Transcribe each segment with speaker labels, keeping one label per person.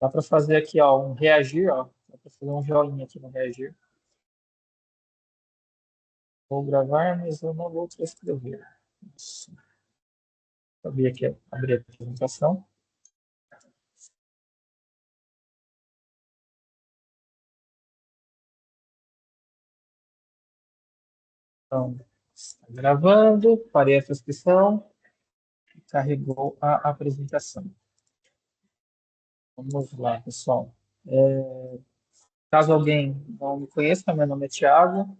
Speaker 1: Dá para fazer aqui, ó, um reagir, ó. Dá para fazer um joinha aqui no reagir. Vou gravar, mas eu não vou transcrever. Isso. Abrir a apresentação. Então, está gravando, parei a transcrição, carregou a apresentação. Vamos lá, pessoal. Caso alguém não me conheça, meu nome é Thiago.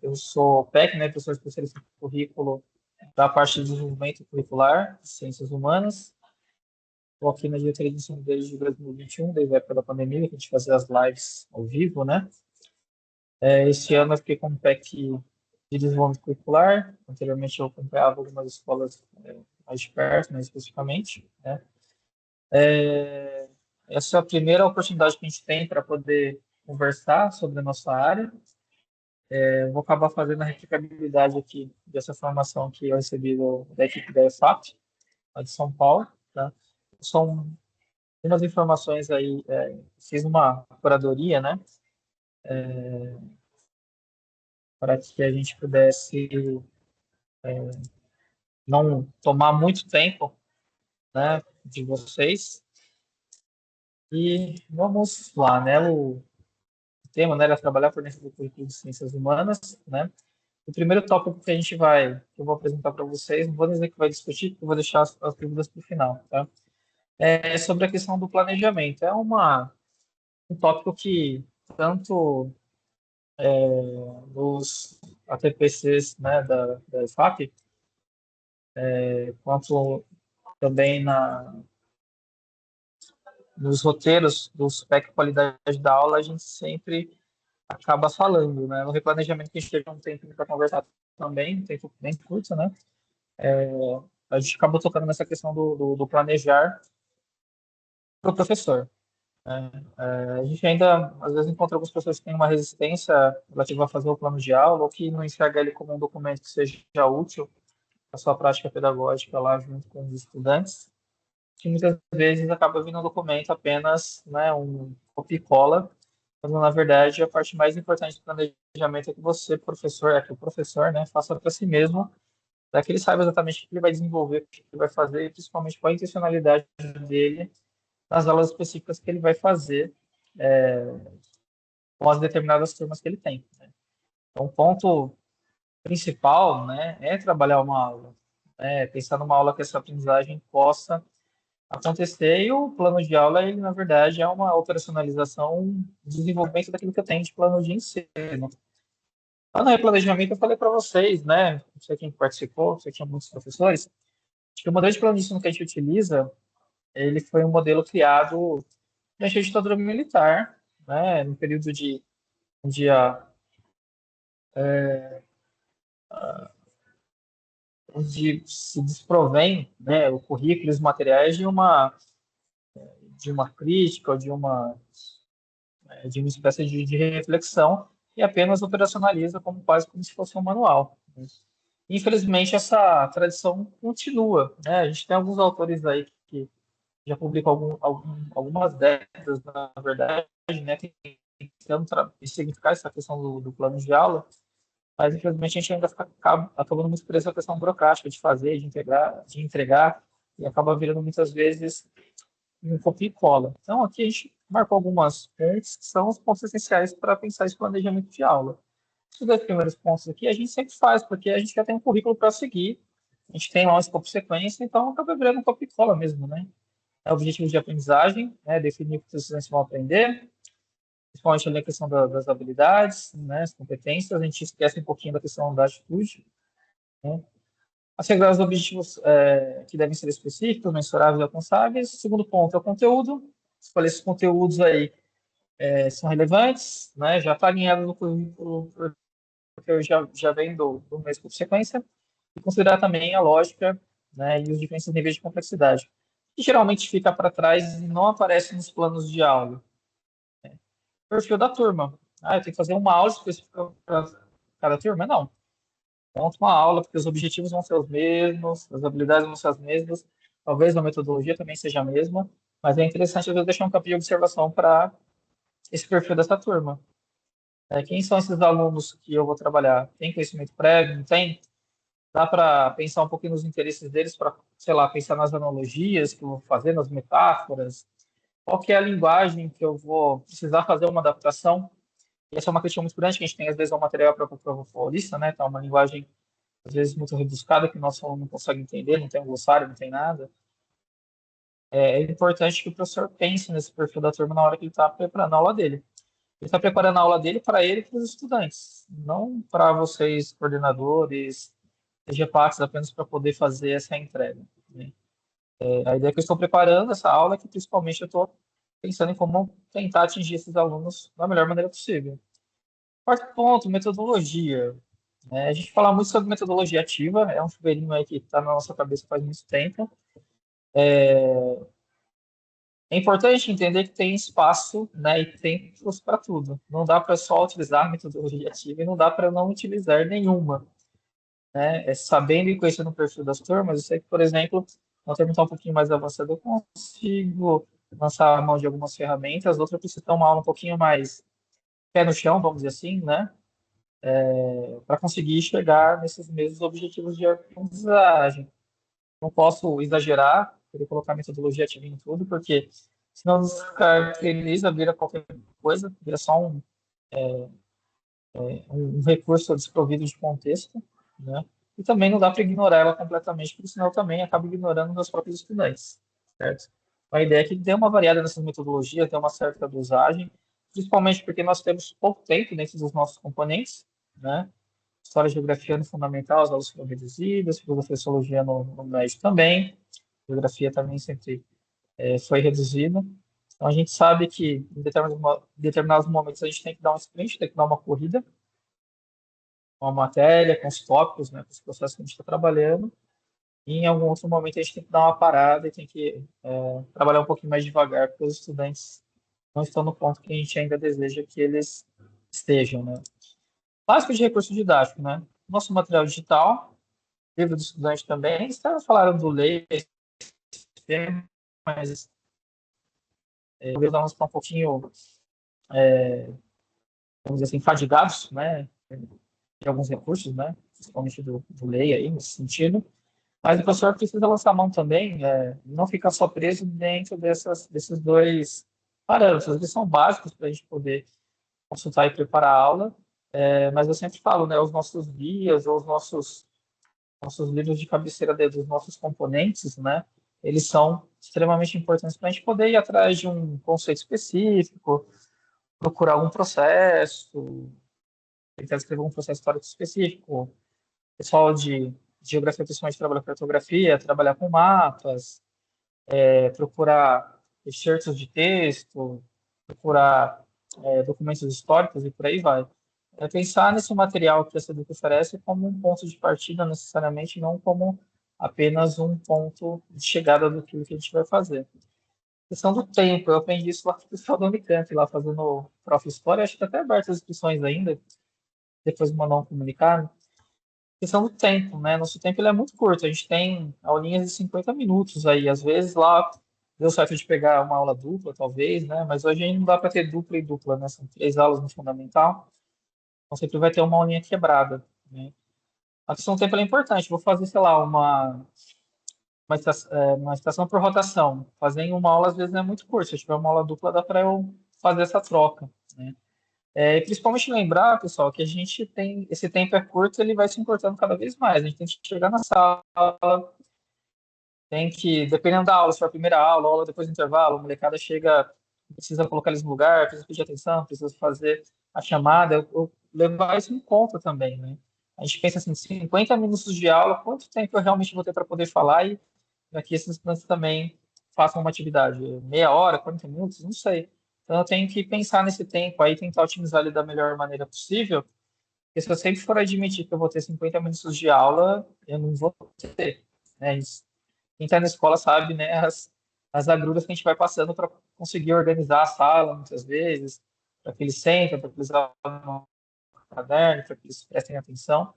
Speaker 1: Eu sou PEC, né, professor especialista em currículo da parte de desenvolvimento curricular, de ciências humanas. Estou aqui na diretoria de ensino desde 2021, desde a época da pandemia, que a gente fazia as lives ao vivo, né? Este ano eu fiquei como PEC de desenvolvimento curricular. Anteriormente eu acompanhava algumas escolas mais de perto, mais especificamente, né? Essa é a primeira oportunidade que a gente tem para poder conversar sobre a nossa área. Eu vou acabar fazendo a replicabilidade aqui dessa formação que eu recebi da equipe da EFAP, lá de São Paulo, tá? São umas informações aí, fiz uma curadoria, né, para que a gente pudesse não tomar muito tempo, né, de vocês. E vamos lá, né, o tema, né, era trabalhar por dentro do currículo de ciências humanas, né. O primeiro tópico que eu vou apresentar para vocês, não vou dizer que vai discutir, porque eu vou deixar as dúvidas para o final, tá? É sobre a questão do planejamento. Um tópico que tanto nos ATPCs, né, da EFAP, quanto também nos roteiros do SPEC Qualidade da Aula, a gente sempre acaba falando, né? No replanejamento que a gente teve um tempo para conversar também, um tempo bem curto, né? A gente acabou tocando nessa questão do planejar para o professor. Né? A gente ainda, às vezes, encontra algumas pessoas que têm uma resistência relativa a fazer o plano de aula, ou que não enxerga ele como um documento que seja útil para a sua prática pedagógica lá junto com os estudantes, que muitas vezes acaba vindo um documento apenas, né, um copia e cola, quando na verdade a parte mais importante do planejamento é que você, professor, que o professor, né, faça para si mesmo, para que ele saiba exatamente o que ele vai desenvolver, o que ele vai fazer, e principalmente qual a intencionalidade dele nas aulas específicas que ele vai fazer com as determinadas turmas que ele tem. Né? Então, o ponto principal, né, é trabalhar uma aula, né, pensar numa aula que essa aprendizagem possa acontecer, e o plano de aula, ele, na verdade, é uma operacionalização, desenvolvimento daquilo que eu tenho de plano de ensino. Lá no replanejamento, eu falei para vocês, né, não sei quem participou, não sei que tinha muitos professores, acho que o modelo de plano de ensino que a gente utiliza, ele foi um modelo criado durante a ditadura militar, né, no período de onde onde se desprovém, né, o currículo e os materiais de uma crítica ou de uma espécie de reflexão, e apenas operacionaliza como quase como se fosse um manual. Né? Infelizmente, essa tradição continua. Né? A gente tem alguns autores aí que já publicam algumas décadas, na verdade, né, tentando significar essa questão do plano de aula, mas infelizmente a gente ainda acabando muito preso à questão burocrática de fazer, de entregar, e acaba virando muitas vezes um copia e cola. Então, aqui a gente marcou algumas pontos que são os pontos essenciais para pensar esse planejamento de aula. Os dois primeiros pontos aqui a gente sempre faz, porque a gente já tem um currículo para seguir, a gente tem lá um escopo de sequência, então acaba virando um copia e cola mesmo, né? É objetivo de aprendizagem, né? Definir o que os estudantes vão aprender, principalmente ali a questão das habilidades, né? As competências, a gente esquece um pouquinho da questão da atitude, né? Assegurar os objetivos que devem ser específicos, mensuráveis e alcançáveis. O segundo ponto é o conteúdo. Escolher esses conteúdos aí são relevantes, né? Já está alinhado no currículo, porque eu já vem do mesmo por sequência. E considerar também a lógica, né, e os diferentes níveis de complexidade, que geralmente fica para trás e não aparece nos planos de aula. Perfil da turma. Ah, eu tenho que fazer uma aula específica para cada turma? Não. Monta uma aula, porque os objetivos vão ser os mesmos, as habilidades vão ser as mesmas, talvez a metodologia também seja a mesma, Mas é interessante, às vezes, deixar um campo de observação para esse perfil dessa turma. Quem são esses alunos que eu vou trabalhar? Tem conhecimento prévio? Não tem? Dá para pensar um pouquinho nos interesses deles para, sei lá, pensar nas analogias que eu vou fazer, nas metáforas? Qual que é a linguagem que eu vou precisar fazer uma adaptação? Essa é uma questão muito grande, que a gente tem, às vezes, um material para a prova paulista, né? Então, uma linguagem, às vezes, muito rebuscada, que o nosso aluno não consegue entender, não tem um glossário, não tem nada. É importante que o professor pense nesse perfil da turma na hora que ele está preparando a aula dele. Ele está preparando a aula dele para ele e para os estudantes, não para vocês, coordenadores, EGPACs, apenas para poder fazer essa entrega, né? A ideia que eu estou preparando essa aula é que, principalmente, eu estou pensando em como tentar atingir esses alunos da melhor maneira possível. Quarto ponto, metodologia. A gente fala muito sobre metodologia ativa, é um chuveirinho aí que está na nossa cabeça faz muito tempo. É importante entender que tem espaço, né, e tempos para tudo. Não dá para só utilizar a metodologia ativa e não dá para não utilizar nenhuma, né? Sabendo e conhecendo o perfil das turmas, eu sei que, por exemplo, uma turma está um pouquinho mais avançada, eu consigo lançar a mão de algumas ferramentas, outra precisa ter uma aula um pouquinho mais pé no chão, vamos dizer assim, né? Para conseguir chegar nesses mesmos objetivos de aprendizagem. Não posso exagerar, querer colocar metodologia ativa em tudo, porque senão descaracteriza, vira qualquer coisa, vira só um recurso desprovido de contexto, né? E também não dá para ignorar ela completamente, porque senão também acaba ignorando meus próprios estudantes, certo? A ideia é que dê uma variada nessas metodologias, dê uma certa dosagem, principalmente porque nós temos pouco tempo dentro dos nossos componentes, né? História e Geografia no Fundamental, as aulas foram reduzidas, Filosofia e Sociologia no médio também, Geografia também sempre foi reduzida. Então, a gente sabe que em determinados momentos a gente tem que dar um sprint, tem que dar uma corrida com a matéria, com os tópicos, né, com os processos que a gente está trabalhando. E em algum outro momento a gente tem que dar uma parada e tem que trabalhar um pouquinho mais devagar, porque os estudantes não estão no ponto que a gente ainda deseja que eles estejam, né? Básico de recurso didático, né? Nosso material digital, livro do estudante também. Os caras falaram do Leia, mas talvez nós estamos um pouquinho, vamos dizer assim, fadigados, né? De alguns recursos, né? Principalmente do Leia aí, nesse sentido. Mas o professor precisa lançar mão também, não ficar só preso dentro desses dois parâmetros. Eles são básicos para a gente poder consultar e preparar a aula, mas eu sempre falo, né, os nossos guias ou os nossos livros de cabeceira dos nossos componentes, né, eles são extremamente importantes para a gente poder ir atrás de um conceito específico, procurar algum processo, tentar escrever um processo histórico específico. O pessoal de geografia, principalmente, trabalha com cartografia, trabalhar com mapas, procurar excertos de texto, procurar documentos históricos e por aí vai. Pensar nesse material que a SEDUC oferece como um ponto de partida, necessariamente, não como apenas um ponto de chegada do que a gente vai fazer. Questão do tempo, eu aprendi isso lá com o pessoal da Unicamp, lá fazendo Prof. História, acho que está até aberto as inscrições ainda, depois me mandar um comunicado. Questão do tempo, né? Nosso tempo ele é muito curto, a gente tem aulinhas de 50 minutos aí, às vezes lá deu certo de pegar uma aula dupla, talvez, né? Mas hoje ainda não dá para ter dupla e dupla, né? São 3 aulas no fundamental, então sempre vai ter uma aulinha quebrada, né? A questão do tempo ela é importante, vou fazer, sei lá, uma estação por rotação. Fazer em uma aula às vezes não é muito curto, se eu tiver uma aula dupla dá para eu fazer essa troca, né? E principalmente lembrar, pessoal, que a gente tem, esse tempo é curto, ele vai se encurtando cada vez mais. A gente tem que chegar na sala, tem que, dependendo da aula, se for a primeira aula, aula depois do intervalo, a molecada chega, precisa colocar eles no lugar, precisa pedir atenção, precisa fazer a chamada, eu levar isso em conta também, né? A gente pensa assim, 50 minutos de aula, quanto tempo eu realmente vou ter para poder falar e para que esses estudantes também façam uma atividade? Meia hora, 40 minutos? Não sei. Então eu tenho que pensar nesse tempo aí, tentar otimizar ele da melhor maneira possível, porque se eu sempre for admitir que eu vou ter 50 minutos de aula, eu não vou ter, né? Quem está na escola sabe, né, as agruras que a gente vai passando para conseguir organizar a sala, muitas vezes, para que eles sentem, para que eles abram o caderno, para que eles prestem atenção.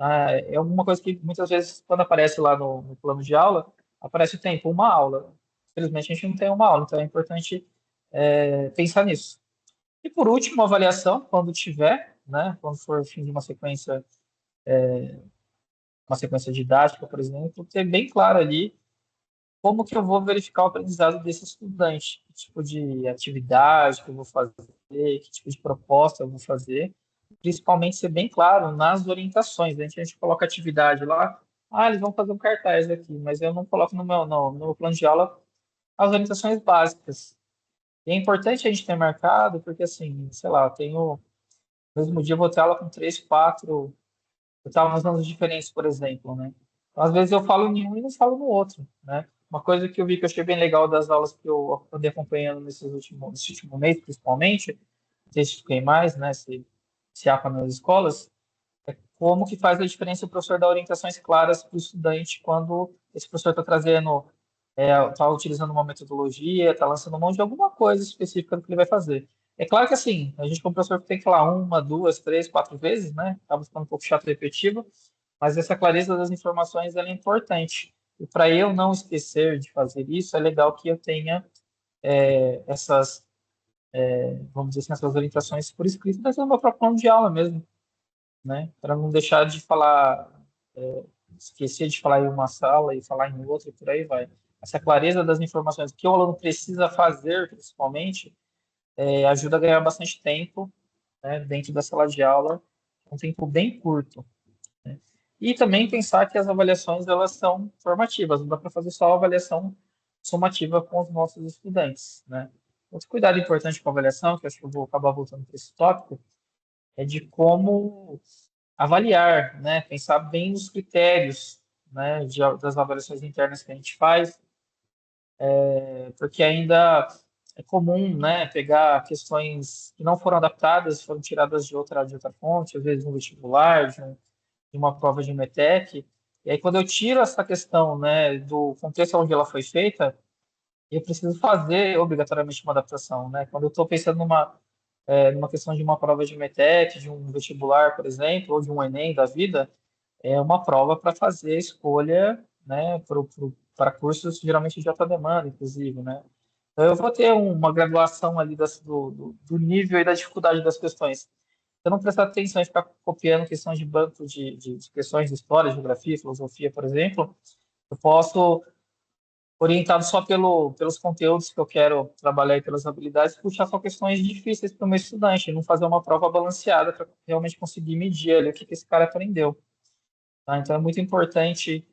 Speaker 1: É alguma coisa que muitas vezes, quando aparece lá no plano de aula, aparece o tempo, uma aula, infelizmente a gente não tem uma aula, então é importante pensar nisso. E por último, avaliação, quando tiver, né, quando for o fim de uma sequência didática, por exemplo, ter bem claro ali como que eu vou verificar o aprendizado desse estudante, que tipo de atividade que eu vou fazer, que tipo de proposta eu vou fazer, principalmente ser bem claro nas orientações. A gente coloca atividade lá, eles vão fazer um cartaz aqui, mas eu não coloco no meu plano de aula as orientações básicas. E é importante a gente ter marcado, porque assim, sei lá, eu tenho, no mesmo dia eu vou ter aula com três, quatro, eu estava nos anos diferentes, por exemplo, né? Então, às vezes eu falo em um e não falo no outro, né? Uma coisa que eu vi que eu achei bem legal das aulas que eu andei acompanhando nesse último mês, principalmente, não sei se fiquei mais, né? Se há para nas escolas, como que faz a diferença o professor dar orientações claras para o estudante quando esse professor está trazendo, está utilizando uma metodologia, está lançando mão de alguma coisa específica do que ele vai fazer. É claro que assim, a gente como professor tem que falar uma, duas, três, quatro vezes, né? Acaba ficando um pouco chato e repetitivo, mas essa clareza das informações ela é importante. E para eu não esquecer de fazer isso, é legal que eu tenha essas, vamos dizer assim, essas orientações por escrito, mas no meu próprio plano de aula mesmo, né? Para não deixar de falar, esquecer de falar em uma sala e falar em outra e por aí vai. Essa clareza das informações que o aluno precisa fazer, principalmente, ajuda a ganhar bastante tempo, né, dentro da sala de aula, um tempo bem curto. Né? E também pensar que as avaliações elas são formativas, não dá para fazer só avaliação somativa com os nossos estudantes. Né? Outro cuidado importante com a avaliação, que eu acho que eu vou acabar voltando para esse tópico, é de como avaliar, né? Pensar bem nos critérios, né? Das avaliações internas que a gente faz, porque ainda é comum, né? Pegar questões que não foram adaptadas, foram tiradas de outra fonte, às vezes no vestibular, de uma prova de METEC, e aí quando eu tiro essa questão, né? Do contexto onde ela foi feita, eu preciso fazer obrigatoriamente uma adaptação, né? Quando eu estou pensando numa questão de uma prova de METEC, de um vestibular, por exemplo, ou de um Enem da vida, é uma prova para fazer a escolha, né, para cursos geralmente de alta demanda, inclusive, né? Então, eu vou ter uma graduação ali do nível e da dificuldade das questões. Se eu não prestar atenção e ficar copiando questões de banco de questões de história, geografia, filosofia, por exemplo, eu posso orientado só pelos conteúdos que eu quero trabalhar e pelas habilidades, puxar só questões difíceis para o meu estudante, não fazer uma prova balanceada para realmente conseguir medir ali o que esse cara aprendeu. Tá? Então é muito importante,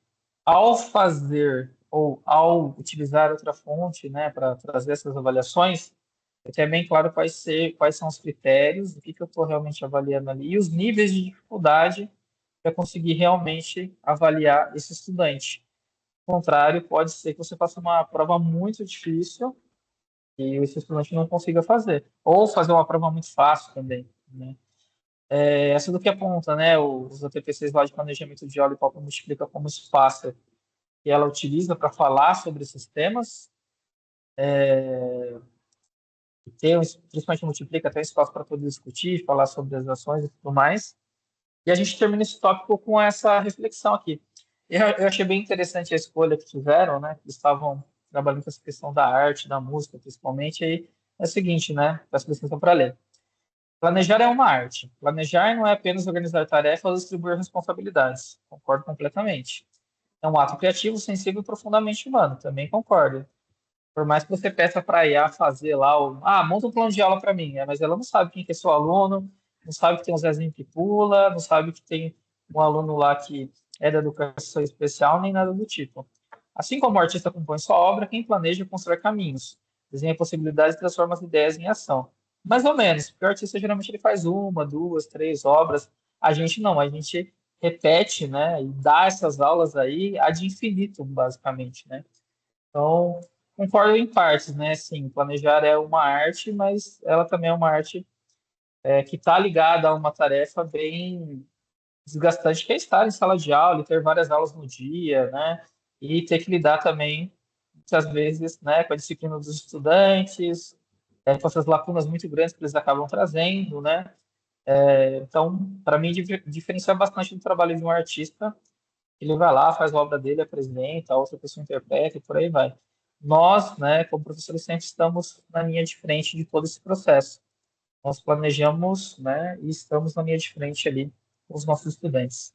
Speaker 1: ao fazer ou ao utilizar outra fonte, né, para trazer essas avaliações, eu tenho bem claro quais são os critérios, o que eu estou realmente avaliando ali, e os níveis de dificuldade para conseguir realmente avaliar esse estudante contrário, pode ser que você faça uma prova muito difícil e o seu estudante não consiga fazer. Ou fazer uma prova muito fácil também, né? Essa do que aponta, né? Os ATPCs lá de planejamento de aula e Pauta multiplica como espaço que ela utiliza para falar sobre esses temas. Ter, principalmente multiplica até espaço para poder discutir, falar sobre as ações e tudo mais. E a gente termina esse tópico com essa reflexão aqui. Eu achei bem interessante a escolha que fizeram, né? Que estavam trabalhando com essa questão da arte, da música, principalmente. Aí é o seguinte, né? Peço licença para ler. Planejar é uma arte. Planejar não é apenas organizar tarefas ou distribuir responsabilidades. Concordo completamente. É um ato criativo, sensível e profundamente humano. Também concordo. Por mais que você peça para a IA fazer lá, monta um plano de aula para mim, mas ela não sabe quem que é seu aluno, não sabe que tem um Zezinho que pula, não sabe que tem um aluno lá que é da educação especial, nem nada do tipo. Assim como o artista compõe sua obra, quem planeja constrói caminhos, desenha possibilidades e transforma as ideias em ação. Mais ou menos, porque o artista geralmente ele faz uma, duas, três obras. A gente não, a gente repete, né, e dá essas aulas aí ad infinito, basicamente, né? Então, concordo em partes, né? Sim, planejar é uma arte, mas ela também é uma arte que está ligada a uma tarefa bem desgastante, que é estar em sala de aula e ter várias aulas no dia, né? E ter que lidar também, muitas vezes, né, com a disciplina dos estudantes, com essas lacunas muito grandes que eles acabam trazendo, né? Então, para mim, diferencia bastante do trabalho de um artista. Ele vai lá, faz a obra dele, apresenta, a outra pessoa interpreta e por aí vai. nós, né, como professores, sempre estamos na linha de frente de todo esse processo. Nós planejamos, né, e estamos na linha de frente ali com os nossos estudantes.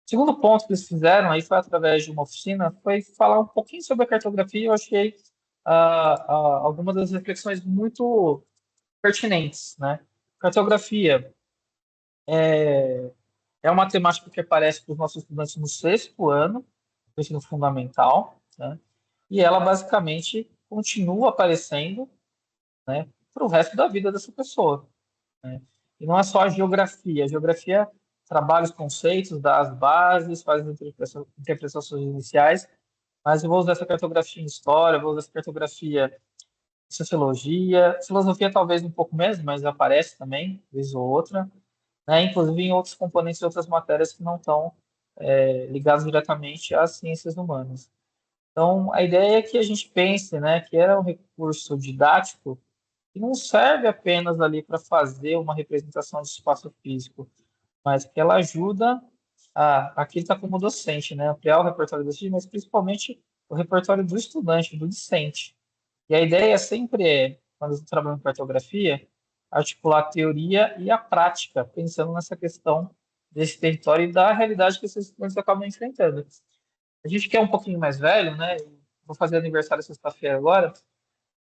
Speaker 1: O segundo ponto que eles fizeram aí foi através de uma oficina, foi falar um pouquinho sobre a cartografia. Eu achei algumas das reflexões muito pertinentes, né? Cartografia é uma temática que aparece para os nossos estudantes no sexto ano do ensino fundamental, né? E ela basicamente continua aparecendo, né, para o resto da vida dessa pessoa, né? E não é só a geografia. A geografia trabalha os conceitos, dá as bases, faz as interpretações iniciais, mas eu vou usar essa cartografia em história, vou usar essa cartografia em sociologia, filosofia talvez um pouco menos, mas aparece também, vez ou outra, né? Inclusive em outros componentes de outras matérias que não estão ligados diretamente às ciências humanas. Então, a ideia é que a gente pense, né, que era um recurso didático que não serve apenas ali para fazer uma representação de espaço físico, mas que ela ajuda aqui está como docente, né, ampliar o repertório do docente, mas principalmente o repertório do estudante, do discente. E a ideia sempre é, quando eu trabalho em cartografia, articular a teoria e a prática, pensando nessa questão desse território e da realidade que esses estudantes acabam enfrentando. A gente que é um pouquinho mais velho, né, vou fazer aniversário sexta-feira agora,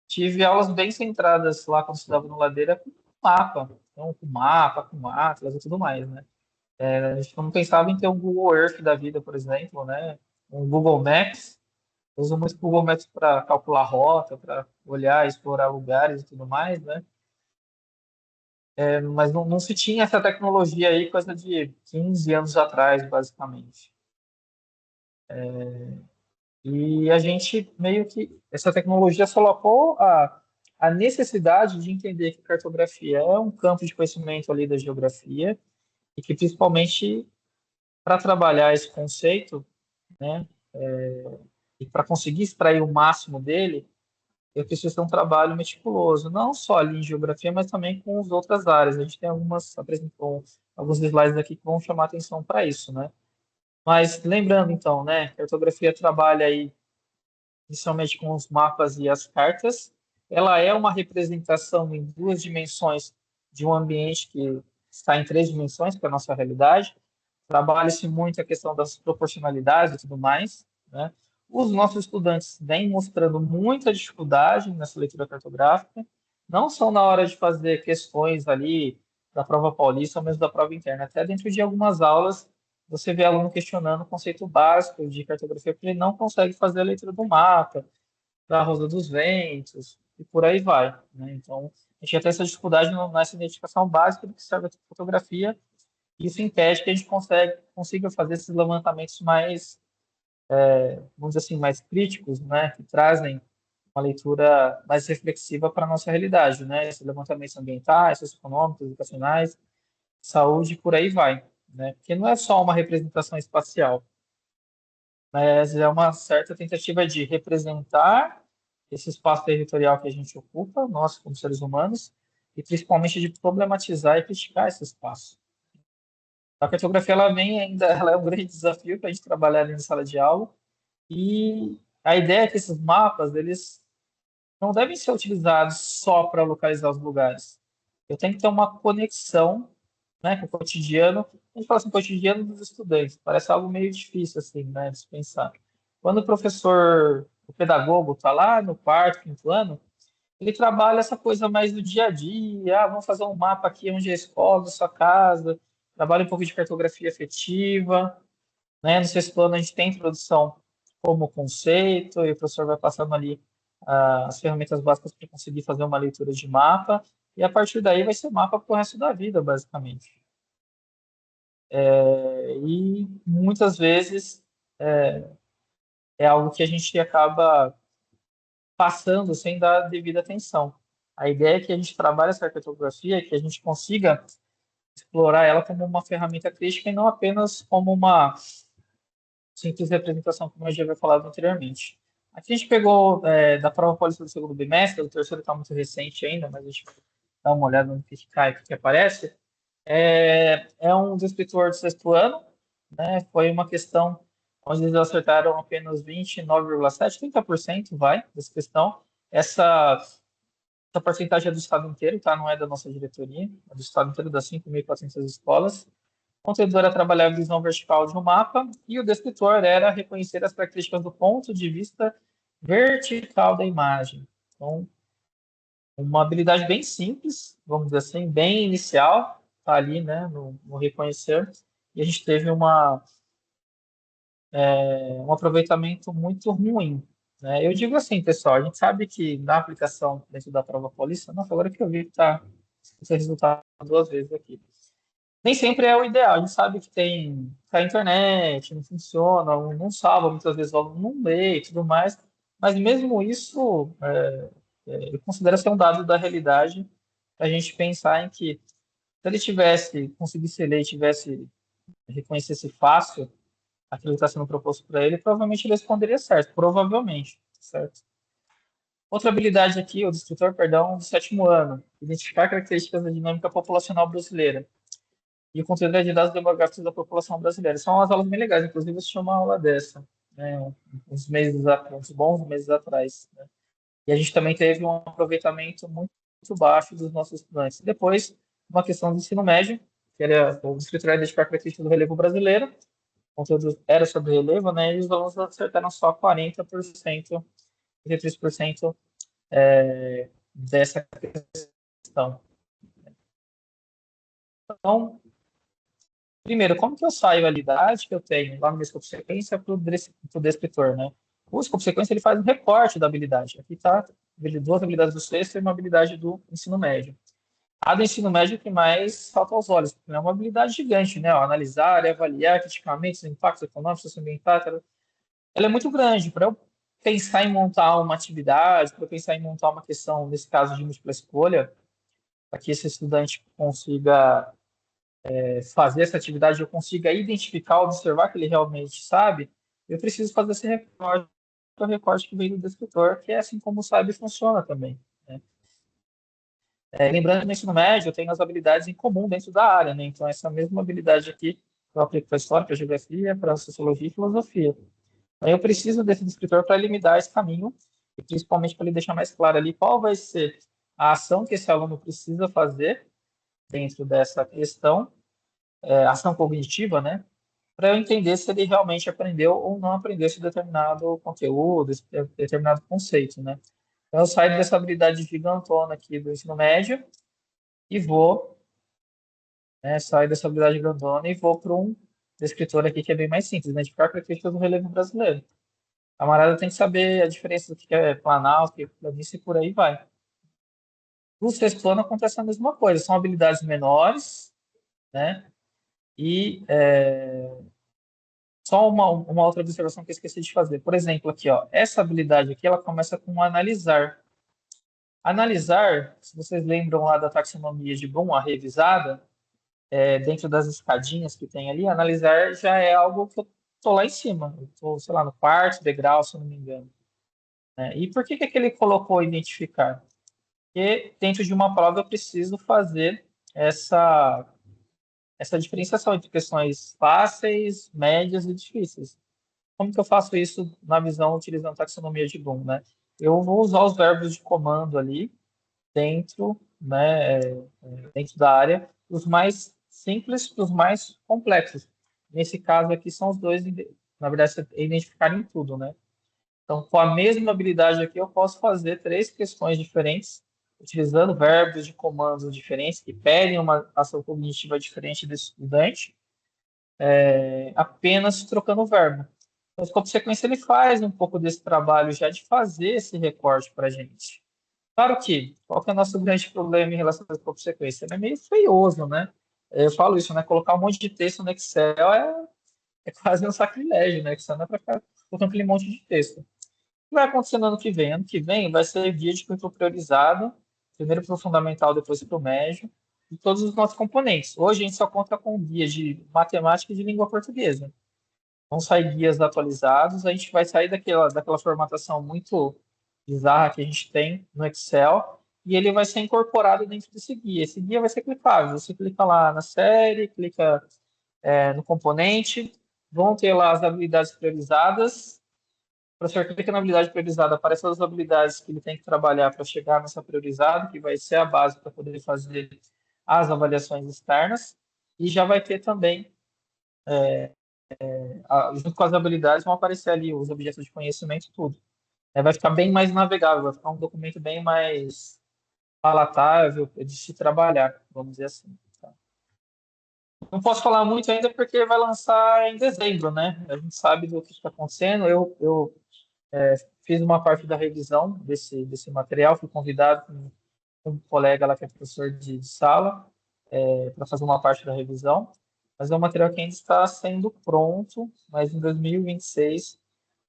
Speaker 1: tive aulas bem centradas lá quando estudava no Ladeira com mapa. Então, com mapa, com atlas e tudo mais, né? A gente não pensava em ter um Google Earth da vida, por exemplo, né? Um Google Maps. Eu uso muito o Google Maps para calcular rota, para olhar, explorar lugares e tudo mais, né? Mas não se tinha essa tecnologia aí, coisa de 15 anos atrás, basicamente. E a gente meio que essa tecnologia colocou a necessidade de entender que cartografia é um campo de conhecimento ali da geografia e que principalmente para trabalhar esse conceito, né, e para conseguir extrair o máximo dele, eu preciso ter um trabalho meticuloso, não só ali em geografia, mas também com as outras áreas. A gente tem apresentou alguns slides aqui que vão chamar atenção para isso, né? Mas lembrando então, né, cartografia trabalha aí inicialmente com os mapas e as cartas. Ela é uma representação em duas dimensões de um ambiente que está em três dimensões, que é a nossa realidade. Trabalha-se muito a questão das proporcionalidades e tudo mais, né? Os nossos estudantes vêm mostrando muita dificuldade nessa leitura cartográfica, não só na hora de fazer questões ali da prova paulista, mas da prova interna. Até dentro de algumas aulas, você vê aluno questionando o conceito básico de cartografia, porque ele não consegue fazer a leitura do mapa, da Rosa dos Ventos, e por aí vai, né? Então, a gente já tem essa dificuldade nessa identificação básica do que serve a fotografia, e isso impede que a gente consiga fazer esses levantamentos mais, vamos dizer assim, mais críticos, né? Que trazem uma leitura mais reflexiva para a nossa realidade, né? Esses levantamentos ambientais, socioeconômicos, educacionais, saúde, por aí vai, né? Porque não é só uma representação espacial, mas é uma certa tentativa de representar esse espaço territorial que a gente ocupa, nós como seres humanos, e principalmente de problematizar e criticar esse espaço. A cartografia ela vem ainda, ela é um grande desafio para a gente trabalhar ali na sala de aula, e a ideia é que esses mapas eles não devem ser utilizados só para localizar os lugares. Eu tenho que ter uma conexão, né, com o cotidiano. A gente fala assim, cotidiano dos estudantes. Parece algo meio difícil, assim, né, de se pensar. Quando o professor, o pedagogo está lá no quarto, quinto ano, ele trabalha essa coisa mais do dia a dia. Ah, vamos fazer um mapa aqui onde é a escola, da sua casa. Trabalha um pouco de cartografia afetiva, né? No sexto ano a gente tem introdução como conceito, e o professor vai passando ali as ferramentas básicas para conseguir fazer uma leitura de mapa, e a partir daí vai ser mapa para o resto da vida, basicamente. E muitas vezes é algo que a gente acaba passando sem dar devida atenção. A ideia é que a gente trabalhe essa cartografia, que a gente consiga explorar ela como uma ferramenta crítica e não apenas como uma simples representação, como eu já havia falado anteriormente. Aqui a gente pegou da prova paulista do segundo bimestre, o terceiro está muito recente ainda, mas a gente vai dar uma olhada no que cai, o que aparece. É um descritor do sexto ano, né? Foi uma questão onde eles acertaram apenas 29,7%, 30% vai, dessa questão. Essa porcentagem é do estado inteiro, tá? Não é da nossa diretoria, é do estado inteiro das 5.400 escolas. O conteúdo era trabalhar a visão vertical de um mapa e o descritor era reconhecer as características do ponto de vista vertical da imagem. Então, uma habilidade bem simples, vamos dizer assim, bem inicial, tá ali, né, no reconhecer. E a gente teve um aproveitamento muito ruim, né? Eu digo assim, pessoal, a gente sabe que na aplicação dentro da prova paulista, nossa, agora que eu vi que tá esse resultado duas vezes aqui. Nem sempre é o ideal, a gente sabe que tem a internet, não funciona, não salva, muitas vezes o aluno não lê e tudo mais, mas mesmo isso, eu considero ser um dado da realidade, a gente pensar em que se ele tivesse, conseguisse ler, tivesse, reconhecesse fácil aquilo que está sendo proposto para ele, provavelmente ele responderia certo, provavelmente, certo? Outra habilidade aqui, o do escritor, perdão, do sétimo ano, identificar características da dinâmica populacional brasileira e o conteúdo de dados demográficos da população brasileira. São umas aulas bem legais, inclusive eu assisti uma aula dessa, né, uns bons meses atrás, né? E a gente também teve um aproveitamento muito baixo dos nossos estudantes. Depois, uma questão do ensino médio, que era o escritor era identificar características do relevo brasileiro, o conteúdo era sobre relevo, né, e os alunos acertaram só 40%, 33% dessa questão. Então, primeiro, como que eu saio a habilidade que eu tenho lá no meu escopo sequência para o descritor, né? O escopo sequência ele faz um recorte da habilidade. Aqui está duas habilidades do sexto e uma habilidade do ensino médio. A do ensino médio é que mais salta aos olhos, porque é uma habilidade gigante, né? Ó, analisar e avaliar criticamente os impactos econômicos, socioambientais. Ela é muito grande. Para eu pensar em montar uma atividade, para eu pensar em montar uma questão, nesse caso de múltipla escolha, para que esse estudante consiga fazer essa atividade, eu consiga identificar, observar que ele realmente sabe, eu preciso fazer esse recorte, o recorte que vem do descritor, que é assim como o SAIB funciona também, né? Lembrando que no ensino médio eu tenho as habilidades em comum dentro da área, né? Então, essa mesma habilidade aqui eu aplico para história, para geografia, para sociologia e filosofia. Aí eu preciso desse descritor para ele me dar esse caminho, e principalmente para ele deixar mais claro ali qual vai ser a ação que esse aluno precisa fazer dentro dessa questão, ação cognitiva, né? Para eu entender se ele realmente aprendeu ou não aprendeu esse determinado conteúdo, esse determinado conceito, né? Então, eu saio dessa habilidade gigantona aqui do ensino médio e vou, né, saio dessa habilidade grandona e vou para um descritor aqui que é bem mais simples, identificar características do relevo brasileiro. A camarada tem que saber a diferença do que é planalto, o que é planície e por aí vai. No sexto ano acontece a mesma coisa, são habilidades menores, né? E só uma outra observação que eu esqueci de fazer. Por exemplo, aqui, ó, essa habilidade aqui, ela começa com analisar. Analisar, se vocês lembram lá da taxonomia de Bloom, a revisada, dentro das escadinhas que tem ali, analisar já é algo que eu tô lá em cima. Eu tô, sei lá, no quarto degrau, se eu não me engano, né? E por que que ele colocou identificar? Porque dentro de uma prova eu preciso fazer essa, essa diferenciação entre questões fáceis, médias e difíceis. Como que eu faço isso na visão utilizando a taxonomia de Bloom, né? Eu vou usar os verbos de comando ali dentro, né, dentro da área, os mais simples para os mais complexos. Nesse caso aqui são os dois, na verdade, identificarem tudo, né? Então, com a mesma habilidade aqui, eu posso fazer três questões diferentes, utilizando verbos de comandos diferentes, que pedem uma ação cognitiva diferente do estudante, apenas trocando o verbo. Então, o escopo sequência ele faz um pouco desse trabalho já de fazer esse recorte para a gente. Claro que, qual que é o nosso grande problema em relação ao escopo sequência? Ele é meio feioso, né? Eu falo isso, né? Colocar um monte de texto no Excel é quase um sacrilégio, né? Excel não é para ficar colocando aquele monte de texto. O que vai acontecer no ano que vem? Ano que vem vai ser guia de currículo priorizado, primeiro para o fundamental, depois para o médio, e todos os nossos componentes. Hoje a gente só conta com guia de matemática e de língua portuguesa. Vão sair guias atualizados, a gente vai sair daquela formatação muito bizarra que a gente tem no Excel, e ele vai ser incorporado dentro desse guia. Esse guia vai ser clicável. Você clica lá na série, clica no componente, vão ter lá as habilidades priorizadas. O professor clica na habilidade priorizada, aparecem todas as habilidades que ele tem que trabalhar para chegar nessa priorizada, que vai ser a base para poder fazer as avaliações externas. E já vai ter também, junto com as habilidades, vão aparecer ali os objetos de conhecimento e tudo. Vai ficar bem mais navegável, vai ficar um documento bem mais palatável de se trabalhar, vamos dizer assim. Tá? Não posso falar muito ainda porque vai lançar em dezembro, né? A gente sabe do que está acontecendo. Eu fiz uma parte da revisão desse material, fui convidado com um colega lá que é professor de sala para fazer uma parte da revisão, mas é um material que ainda está sendo pronto, mas em 2026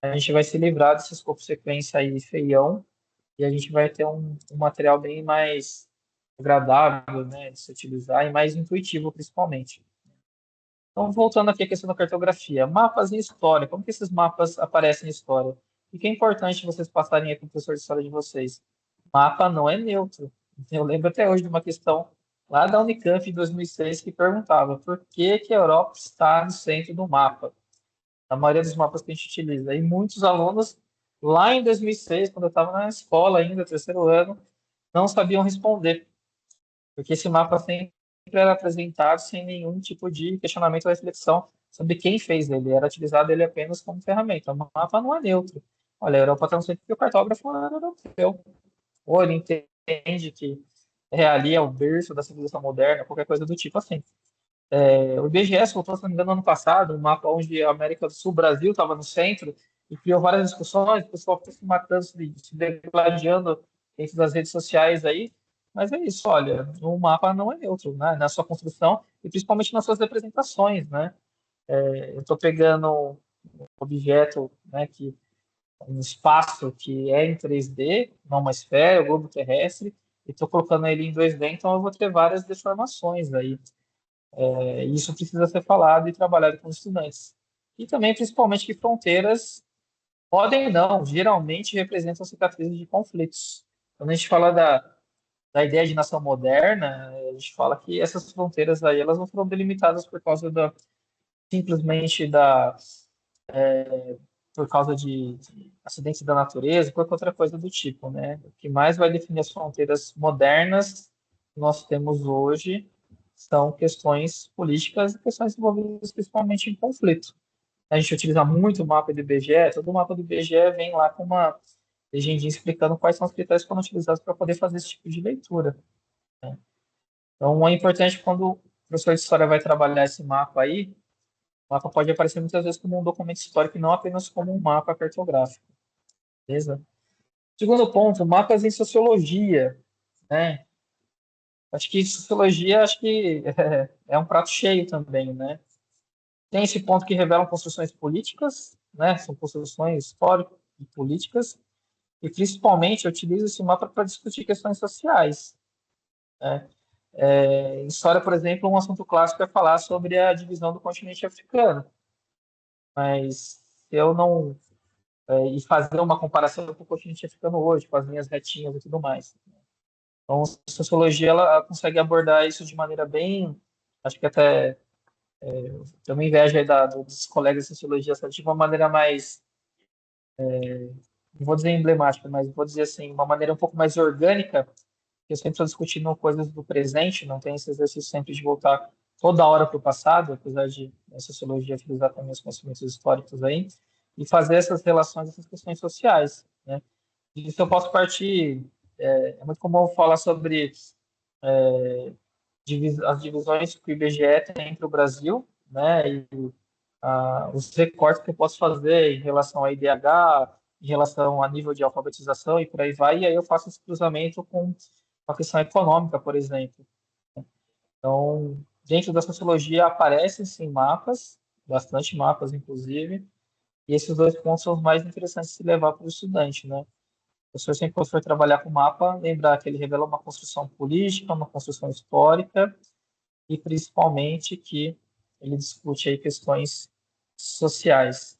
Speaker 1: a gente vai se livrar desse escopo sequência aí feião e a gente vai ter um material bem mais agradável, né, de se utilizar e mais intuitivo, principalmente. Então, voltando aqui à questão da cartografia, mapas em história, como que esses mapas aparecem em história? E que é importante vocês passarem aí para o professor de história de vocês. Mapa não é neutro. Eu lembro até hoje de uma questão lá da Unicamp em 2006 que perguntava por que que a Europa está no centro do mapa, na maioria dos mapas que a gente utiliza. E muitos alunos, lá em 2006, quando eu estava na escola ainda, terceiro ano, não sabiam responder, porque esse mapa sempre era apresentado sem nenhum tipo de questionamento ou reflexão sobre quem fez ele. Era utilizado ele apenas como ferramenta. O mapa não é neutro. Olha, a Europa está no centro porque o cartógrafo era europeu. Ou ele entende que ali é o berço da civilização moderna, qualquer coisa do tipo assim. O IBGE soltou, se não me engano, ano passado, um mapa onde a América do Sul, Brasil, estava no centro, e criou várias discussões, o pessoal ficou se matando, se degladiando dentro das redes sociais aí. Mas é isso, olha, o mapa não é neutro, né, na sua construção e principalmente nas suas representações, né? Eu estou pegando um objeto, né, um espaço que é em 3D, não uma esfera, o globo terrestre, e estou colocando ele em 2D, então eu vou ter várias deformações aí. Isso precisa ser falado e trabalhado com os estudantes. E também, principalmente, que fronteiras podem não, geralmente representam cicatrizes de conflitos. Quando a gente fala da ideia de nação moderna, a gente fala que essas fronteiras aí, elas não foram delimitadas por causa simplesmente por causa de acidentes da natureza, por outra coisa do tipo, né? O que mais vai definir as fronteiras modernas que nós temos hoje são questões políticas e questões envolvidas principalmente em conflito. A gente utiliza muito o mapa do IBGE, todo o mapa do IBGE vem lá com uma legendinha explicando quais são os critérios que foram utilizados para poder fazer esse tipo de leitura. Né? Então, é importante quando o professor de história vai trabalhar esse mapa aí, o mapa pode aparecer muitas vezes como um documento histórico e não apenas como um mapa cartográfico, beleza? Segundo ponto, mapas em sociologia, né? Acho que sociologia, é um prato cheio também, né? Tem esse ponto que revelam construções políticas, né? São construções históricas e políticas, e principalmente utiliza esse mapa para discutir questões sociais. Né? Em história, por exemplo, um assunto clássico é falar sobre a divisão do continente africano, mas se eu não e fazer uma comparação com o continente africano hoje, com as linhas retinhas e tudo mais. Então, a sociologia ela consegue abordar isso de maneira bem, acho que até tenho uma inveja aí dos colegas de sociologia, sabe? De uma maneira mais, não vou dizer emblemática, mas vou dizer assim, uma maneira um pouco mais orgânica, que eu sempre estou discutindo coisas do presente, não tem esse exercício sempre de voltar toda hora para o passado, apesar de a sociologia utilizar também os conhecimentos históricos aí, e fazer essas relações, essas questões sociais, né? Isso eu posso partir, é muito comum falar sobre as divisões que o IBGE tem entre o Brasil, né, e os recortes que eu posso fazer em relação a IDH, em relação a nível de alfabetização e por aí vai, e aí eu faço esse cruzamento com a questão econômica, por exemplo. Então, dentro da sociologia aparecem sim mapas, bastante mapas, inclusive, e esses dois pontos são os mais interessantes de se levar para o estudante, né? O professor sempre que for trabalhar com o mapa, lembrar que ele revela uma construção política, uma construção histórica e principalmente que ele discute aí questões sociais.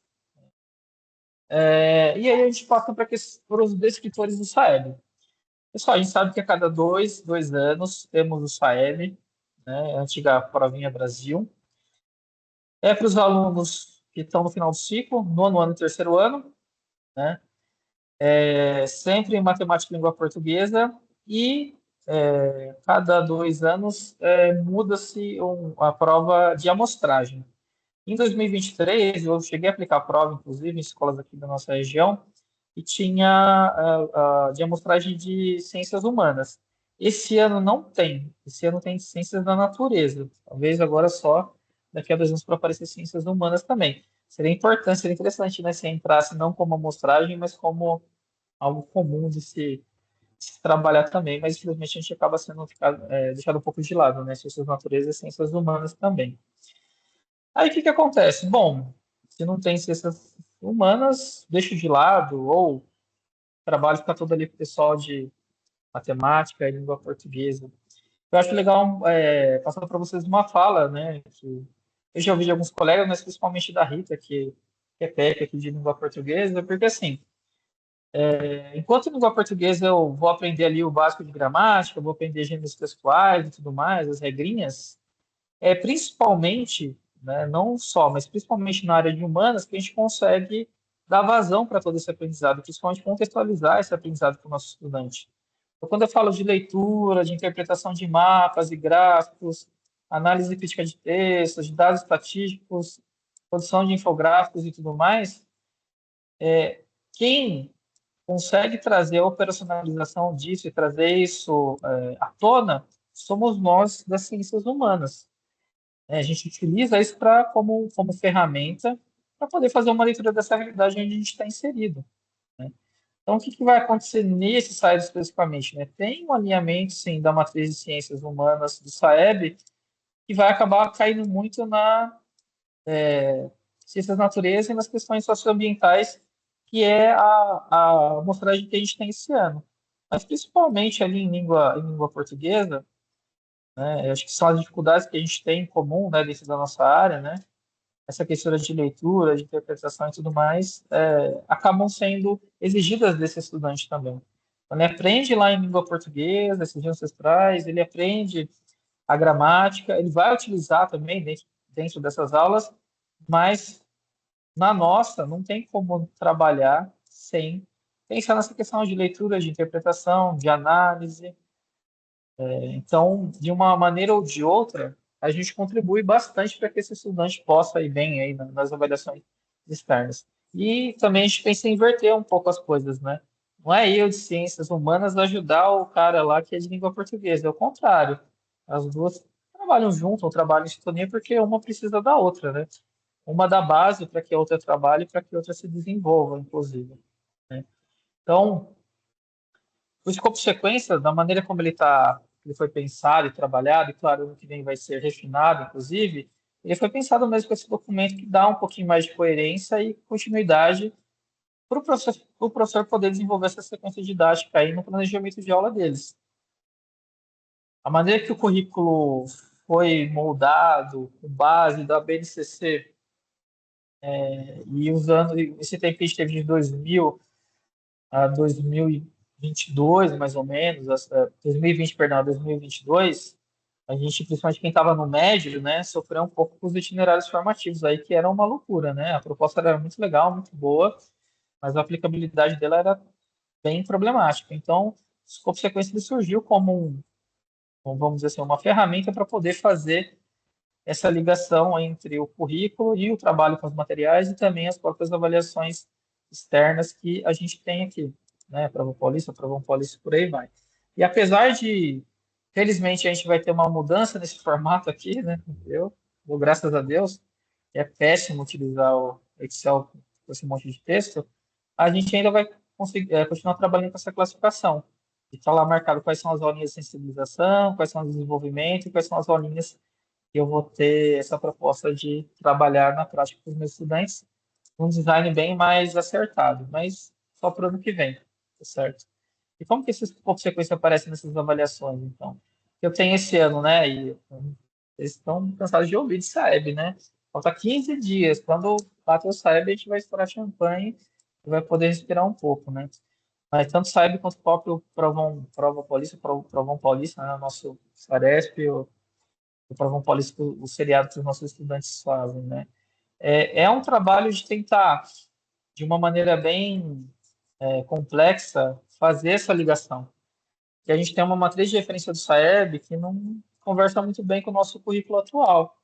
Speaker 1: E aí a gente passa para os descritores do SAEB. Pessoal, a gente sabe que a cada dois anos temos o SAEB, né, a antiga Provinha Brasil. Para os alunos que estão no final do ciclo, nono ano e terceiro ano, né? Sempre em matemática e língua portuguesa, e cada 2 anos muda-se a prova de amostragem. Em 2023, eu cheguei a aplicar a prova, inclusive, em escolas aqui da nossa região, e tinha de amostragem de ciências humanas. Esse ano não tem. Esse ano tem ciências da natureza. Talvez agora só daqui a 2 anos para aparecer ciências humanas também. Seria importante, seria interessante, né, se entrasse não como amostragem, mas como algo comum de se trabalhar também, mas infelizmente a gente acaba sendo deixado um pouco de lado, né? Ciências da natureza e ciências humanas também. Aí o que que acontece? Bom, se não tem ciências humanas, deixo de lado, ou trabalho fica todo ali com o pessoal de matemática e língua portuguesa. Eu acho legal passar para vocês uma fala, né, que eu já ouvi de alguns colegas, mas principalmente da Rita, que é PEC aqui de língua portuguesa, porque assim, enquanto em língua portuguesa eu vou aprender ali o básico de gramática, vou aprender gêneros textuais e tudo mais, as regrinhas, principalmente, né, não só, mas principalmente na área de humanas, que a gente consegue dar vazão para todo esse aprendizado, principalmente contextualizar esse aprendizado para o nosso estudante. Então, quando eu falo de leitura, de interpretação de mapas e gráficos, análise crítica de textos, de dados estatísticos, produção de infográficos e tudo mais, quem consegue trazer a operacionalização disso e trazer isso à tona somos nós das ciências humanas. A gente utiliza isso como ferramenta para poder fazer uma leitura dessa realidade onde a gente está inserido, né? Então, o que vai acontecer nesse SAEB especificamente, né? Tem um alinhamento, sim, da matriz de ciências humanas do SAEB que vai acabar caindo muito na ciências da natureza e nas questões socioambientais, que é a amostragem que a gente tem esse ano. Mas, principalmente ali em língua portuguesa, né? Eu acho que são as dificuldades que a gente tem em comum, né, dentro da nossa área, né? Essa questão de leitura, de interpretação e tudo mais, acabam sendo exigidas desse estudante também. Então, ele aprende lá em língua portuguesa, esses ancestrais, ele aprende a gramática, ele vai utilizar também dentro dessas aulas, mas na nossa não tem como trabalhar sem pensar nessa questão de leitura, de interpretação, de análise. Então, de uma maneira ou de outra, a gente contribui bastante para que esse estudante possa ir bem aí nas avaliações externas. E também a gente pensa em inverter um pouco as coisas, né? Não é eu de ciências humanas ajudar o cara lá que é de língua portuguesa, é o contrário. As duas trabalham junto, ou trabalham em sintonia, porque uma precisa da outra, né? Uma dá base para que a outra trabalhe, para que a outra se desenvolva, inclusive, né? Então, o escopo de sequência, da maneira como ele foi pensado e trabalhado, e claro, ano que vem vai ser refinado, inclusive, ele foi pensado mesmo com esse documento que dá um pouquinho mais de coerência e continuidade para o professor poder desenvolver essa sequência didática aí no planejamento de aula deles. A maneira que o currículo foi moldado, com base da BNCC, e usando esse tempo que a gente teve de 2000 a 2022, mais ou menos, 2020, perdão, 2022, a gente, principalmente quem estava no médio, né, sofreu um pouco com os itinerários formativos aí, que era uma loucura, né? A proposta era muito legal, muito boa, mas a aplicabilidade dela era bem problemática. Então, o escopo sequência ele surgiu vamos dizer assim, uma ferramenta para poder fazer essa ligação entre o currículo e o trabalho com os materiais e também as próprias avaliações externas que a gente tem aqui, né? Provão Paulista, por aí vai. E apesar de, felizmente, a gente vai ter uma mudança nesse formato aqui, né? Graças a Deus, é péssimo utilizar o Excel com esse monte de texto, a gente ainda vai conseguir, continuar trabalhando com essa classificação. E está lá marcado quais são as aulinhas de sensibilização, quais são os desenvolvimentos e quais são as aulinhas que eu vou ter essa proposta de trabalhar na prática com os meus estudantes, um design bem mais acertado, mas só para o ano que vem, tá certo? E como que esses pontos de sequência aparecem nessas avaliações, então? Eu tenho esse ano, né, e eles estão cansados de ouvir de Saeb, né? Falta 15 dias, quando bater o Saeb, a gente vai estourar champanhe e vai poder respirar um pouco, né? Mas tanto Saeb quanto o próprio Provão Paulista, né, o nosso Saresp, o Provão Paulista, o seriado que os nossos estudantes fazem, né? É um trabalho de tentar, de uma maneira bem complexa, fazer essa ligação. Que a gente tem uma matriz de referência do SAEB que não conversa muito bem com o nosso currículo atual.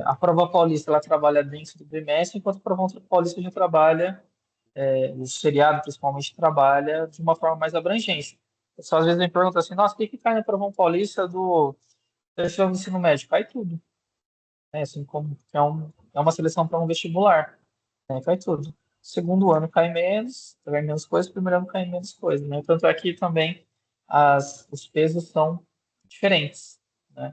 Speaker 1: A prova paulista ela trabalha dentro do bimestre, enquanto a prova paulista já trabalha, o seriado principalmente trabalha de uma forma mais abrangente. O pessoal às vezes me pergunta assim, nossa, o que cai na prova paulista do terceiro do ensino médio? Cai tudo, né? Assim como é uma seleção para um vestibular, né? Cai tudo. Segundo ano cai menos coisas, primeiro ano cai menos coisas, né? Tanto é que também os pesos são diferentes, né?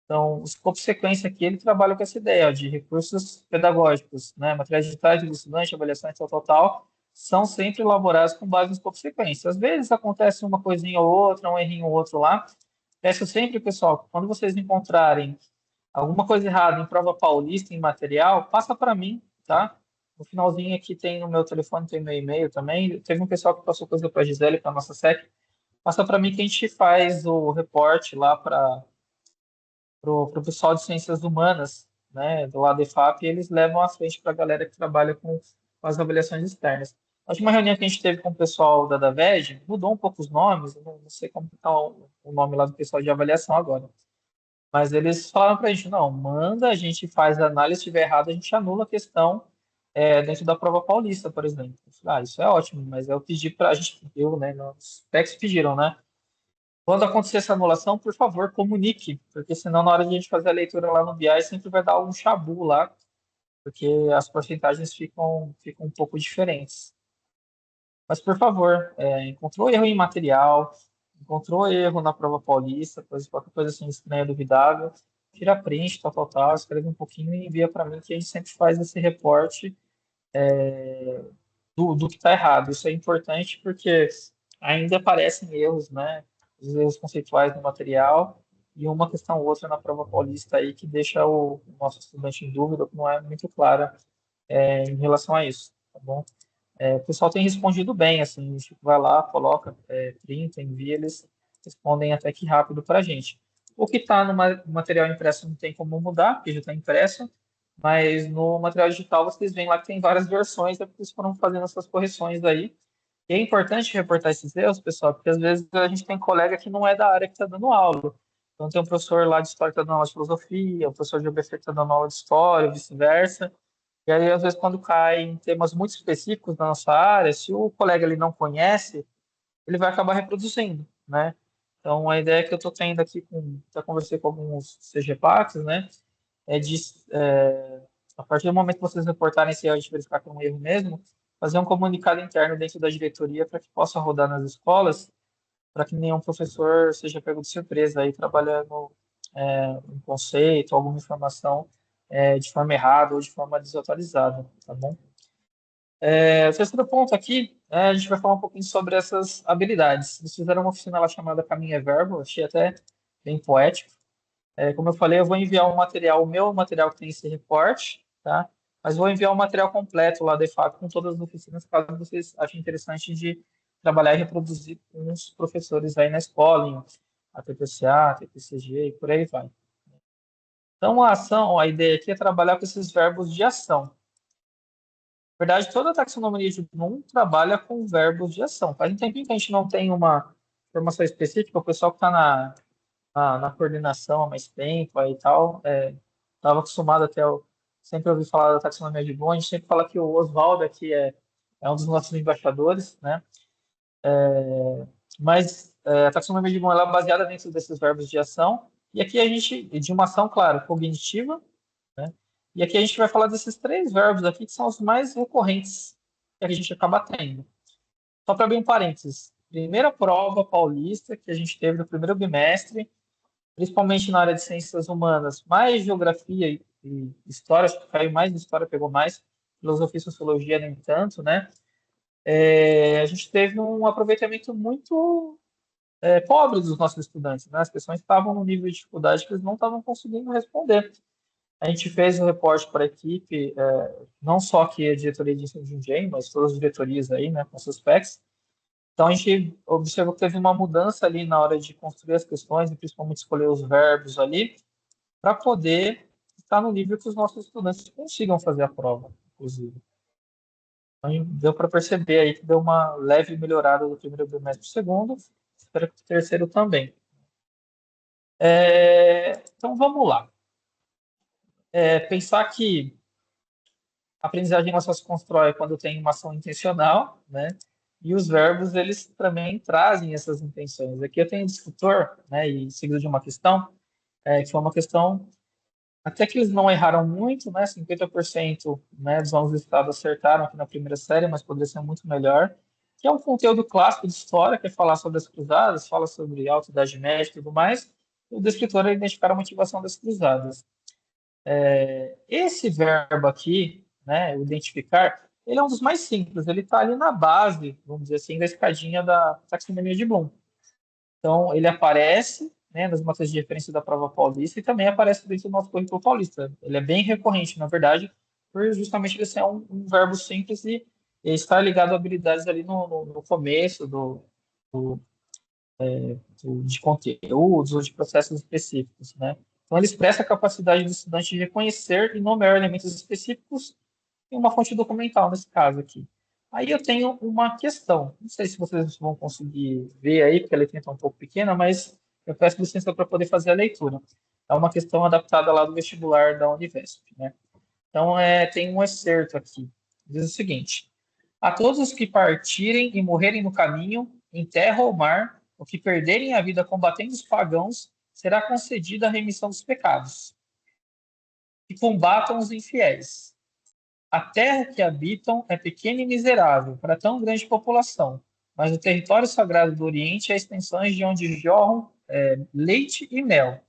Speaker 1: Então, o escopo sequência aqui, ele trabalha com essa ideia ó, de recursos pedagógicos, né? Materiais digitais do estudante, avaliações, tal, são sempre elaborados com base no escopo sequência. Às vezes acontece uma coisinha ou outra, um errinho ou outro lá. Peço sempre, pessoal, que quando vocês encontrarem alguma coisa errada em prova paulista, em material, passa para mim, tá? No finalzinho aqui tem no meu telefone, tem meu e-mail também. Teve um pessoal que passou coisa para a Gisele, para a nossa SEC. Passa para mim que a gente faz o reporte lá para o pessoal de ciências humanas, né, do lado da EFAP, e eles levam à frente para a galera que trabalha com as avaliações externas. A última reunião que a gente teve com o pessoal da DAVED, mudou um pouco os nomes, eu não sei como está o nome lá do pessoal de avaliação agora, mas eles falaram para a gente, não, manda, a gente faz a análise, se estiver errado, a gente anula a questão dentro da prova paulista, por exemplo. Eu falei, isso é ótimo, mas eu pedi para a gente, eu, né, os PECs pediram, né, quando acontecer essa anulação, por favor, comunique, porque senão na hora de a gente fazer a leitura lá no BI sempre vai dar algum chabu lá, porque as porcentagens ficam um pouco diferentes. Mas, por favor, encontrou erro em material, encontrou erro na prova paulista, qualquer coisa assim estranha, duvidável, tira print, tal, escreve um pouquinho e envia para mim, que a gente sempre faz esse reporte do que está errado. Isso é importante porque ainda aparecem erros, né? Os erros conceituais no material e uma questão ou outra na prova paulista aí que deixa o nosso estudante em dúvida, que não é muito clara em relação a isso, tá bom? O pessoal tem respondido bem, assim, a gente vai lá, coloca, printa, envia, eles respondem até que rápido para a gente. O que está no material impresso não tem como mudar, porque já está impresso, mas no material digital vocês veem lá que tem várias versões, é porque eles foram fazendo essas correções aí. E é importante reportar esses erros, pessoal, porque às vezes a gente tem colega que não é da área que está dando aula. Então tem um professor lá de história que está dando aula de filosofia, um professor de geografia que está dando aula de história, vice-versa. E aí, às vezes, quando cai em temas muito específicos da nossa área, se o colega ele não conhece, ele vai acabar reproduzindo, né? Então, a ideia que eu estou tendo aqui, já conversei com alguns CGPACs, né? É de, a partir do momento que vocês reportarem esse erro, a gente verificar que é um erro mesmo, fazer um comunicado interno dentro da diretoria para que possa rodar nas escolas, para que nenhum professor seja pego de surpresa aí trabalhando um conceito, alguma informação de forma errada ou de forma desatualizada, tá bom? O terceiro ponto aqui, a gente vai falar um pouquinho sobre essas habilidades. Eles fizeram uma oficina lá chamada Caminho é Verbo, achei até bem poético. Como eu falei, eu vou enviar o meu material que tem esse reporte, tá? Mas vou enviar o material completo lá da EFAP com todas as oficinas, caso vocês achem interessante de trabalhar e reproduzir com os professores aí na escola, em ATPCA, TPCG e por aí vai. Então, a ação, a ideia aqui é trabalhar com esses verbos de ação. Na verdade, toda a taxonomia de Bloom trabalha com verbos de ação. Faz um tempinho que a gente não tem uma formação específica, o pessoal que está na coordenação há mais tempo aí e tal, estava acostumado sempre ouvi falar da taxonomia de Bloom, a gente sempre fala que o Oswaldo aqui é um dos nossos embaixadores, né? Mas a taxonomia de Bloom ela é baseada dentro desses verbos de ação, e aqui a gente, de uma ação, claro, cognitiva, né? E aqui a gente vai falar desses três verbos aqui que são os mais recorrentes que a gente acaba tendo. Só para abrir um parênteses, primeira prova paulista que a gente teve no primeiro bimestre, principalmente na área de ciências humanas, mais geografia e história, acho que caiu mais em história, pegou mais, filosofia e sociologia nem tanto, né? A gente teve um aproveitamento muito pobre dos nossos estudantes, né? As questões estavam num nível de dificuldade que eles não estavam conseguindo responder. A gente fez o reporte para a equipe, não só aqui a diretoria de ensino de Jundiaí, mas todas as diretorias aí, né, com seus PECs. Então, a gente observou que teve uma mudança ali na hora de construir as questões, e principalmente escolher os verbos ali, para poder está no nível que os nossos estudantes consigam fazer a prova, inclusive. Então, deu para perceber aí que deu uma leve melhorada do primeiro bimestre para o segundo, espero que o terceiro também. Então, vamos lá. Pensar que a aprendizagem ela só se constrói quando tem uma ação intencional, né? E os verbos, eles também trazem essas intenções. Aqui eu tenho um discutor, né, e seguido de uma questão, que foi uma questão, até que eles não erraram muito, né, 50%, né, dos alunos do estado acertaram aqui na primeira série, mas poderia ser muito melhor, que é um conteúdo clássico de história, que é falar sobre as cruzadas, fala sobre a Alta Idade Média e tudo mais, e o descritor é identificar a motivação das cruzadas. Esse verbo aqui, né, o identificar, ele é um dos mais simples, ele está ali na base, vamos dizer assim, da escadinha da taxonomia de Bloom. Então, ele aparece, né, nas matérias de referência da prova paulista e também aparece dentro do nosso currículo paulista. Ele é bem recorrente, na verdade, por justamente ele ser um verbo simples e estar ligado a habilidades ali no começo do, de conteúdos ou de processos específicos, né? Então, ele expressa a capacidade do estudante de reconhecer e nomear elementos específicos em uma fonte documental, nesse caso aqui. Aí eu tenho uma questão, não sei se vocês vão conseguir ver aí, porque a letra está um pouco pequena, mas eu peço licença para poder fazer a leitura. É uma questão adaptada lá do vestibular da Univesp, né? Então, tem um excerto aqui. Diz o seguinte: a todos os que partirem e morrerem no caminho, em terra ou mar, ou que perderem a vida combatendo os pagãos, será concedida a remissão dos pecados. Que combatam os infiéis. A terra que habitam é pequena e miserável para tão grande população, mas o território sagrado do Oriente é extensões de onde jorram leite e mel.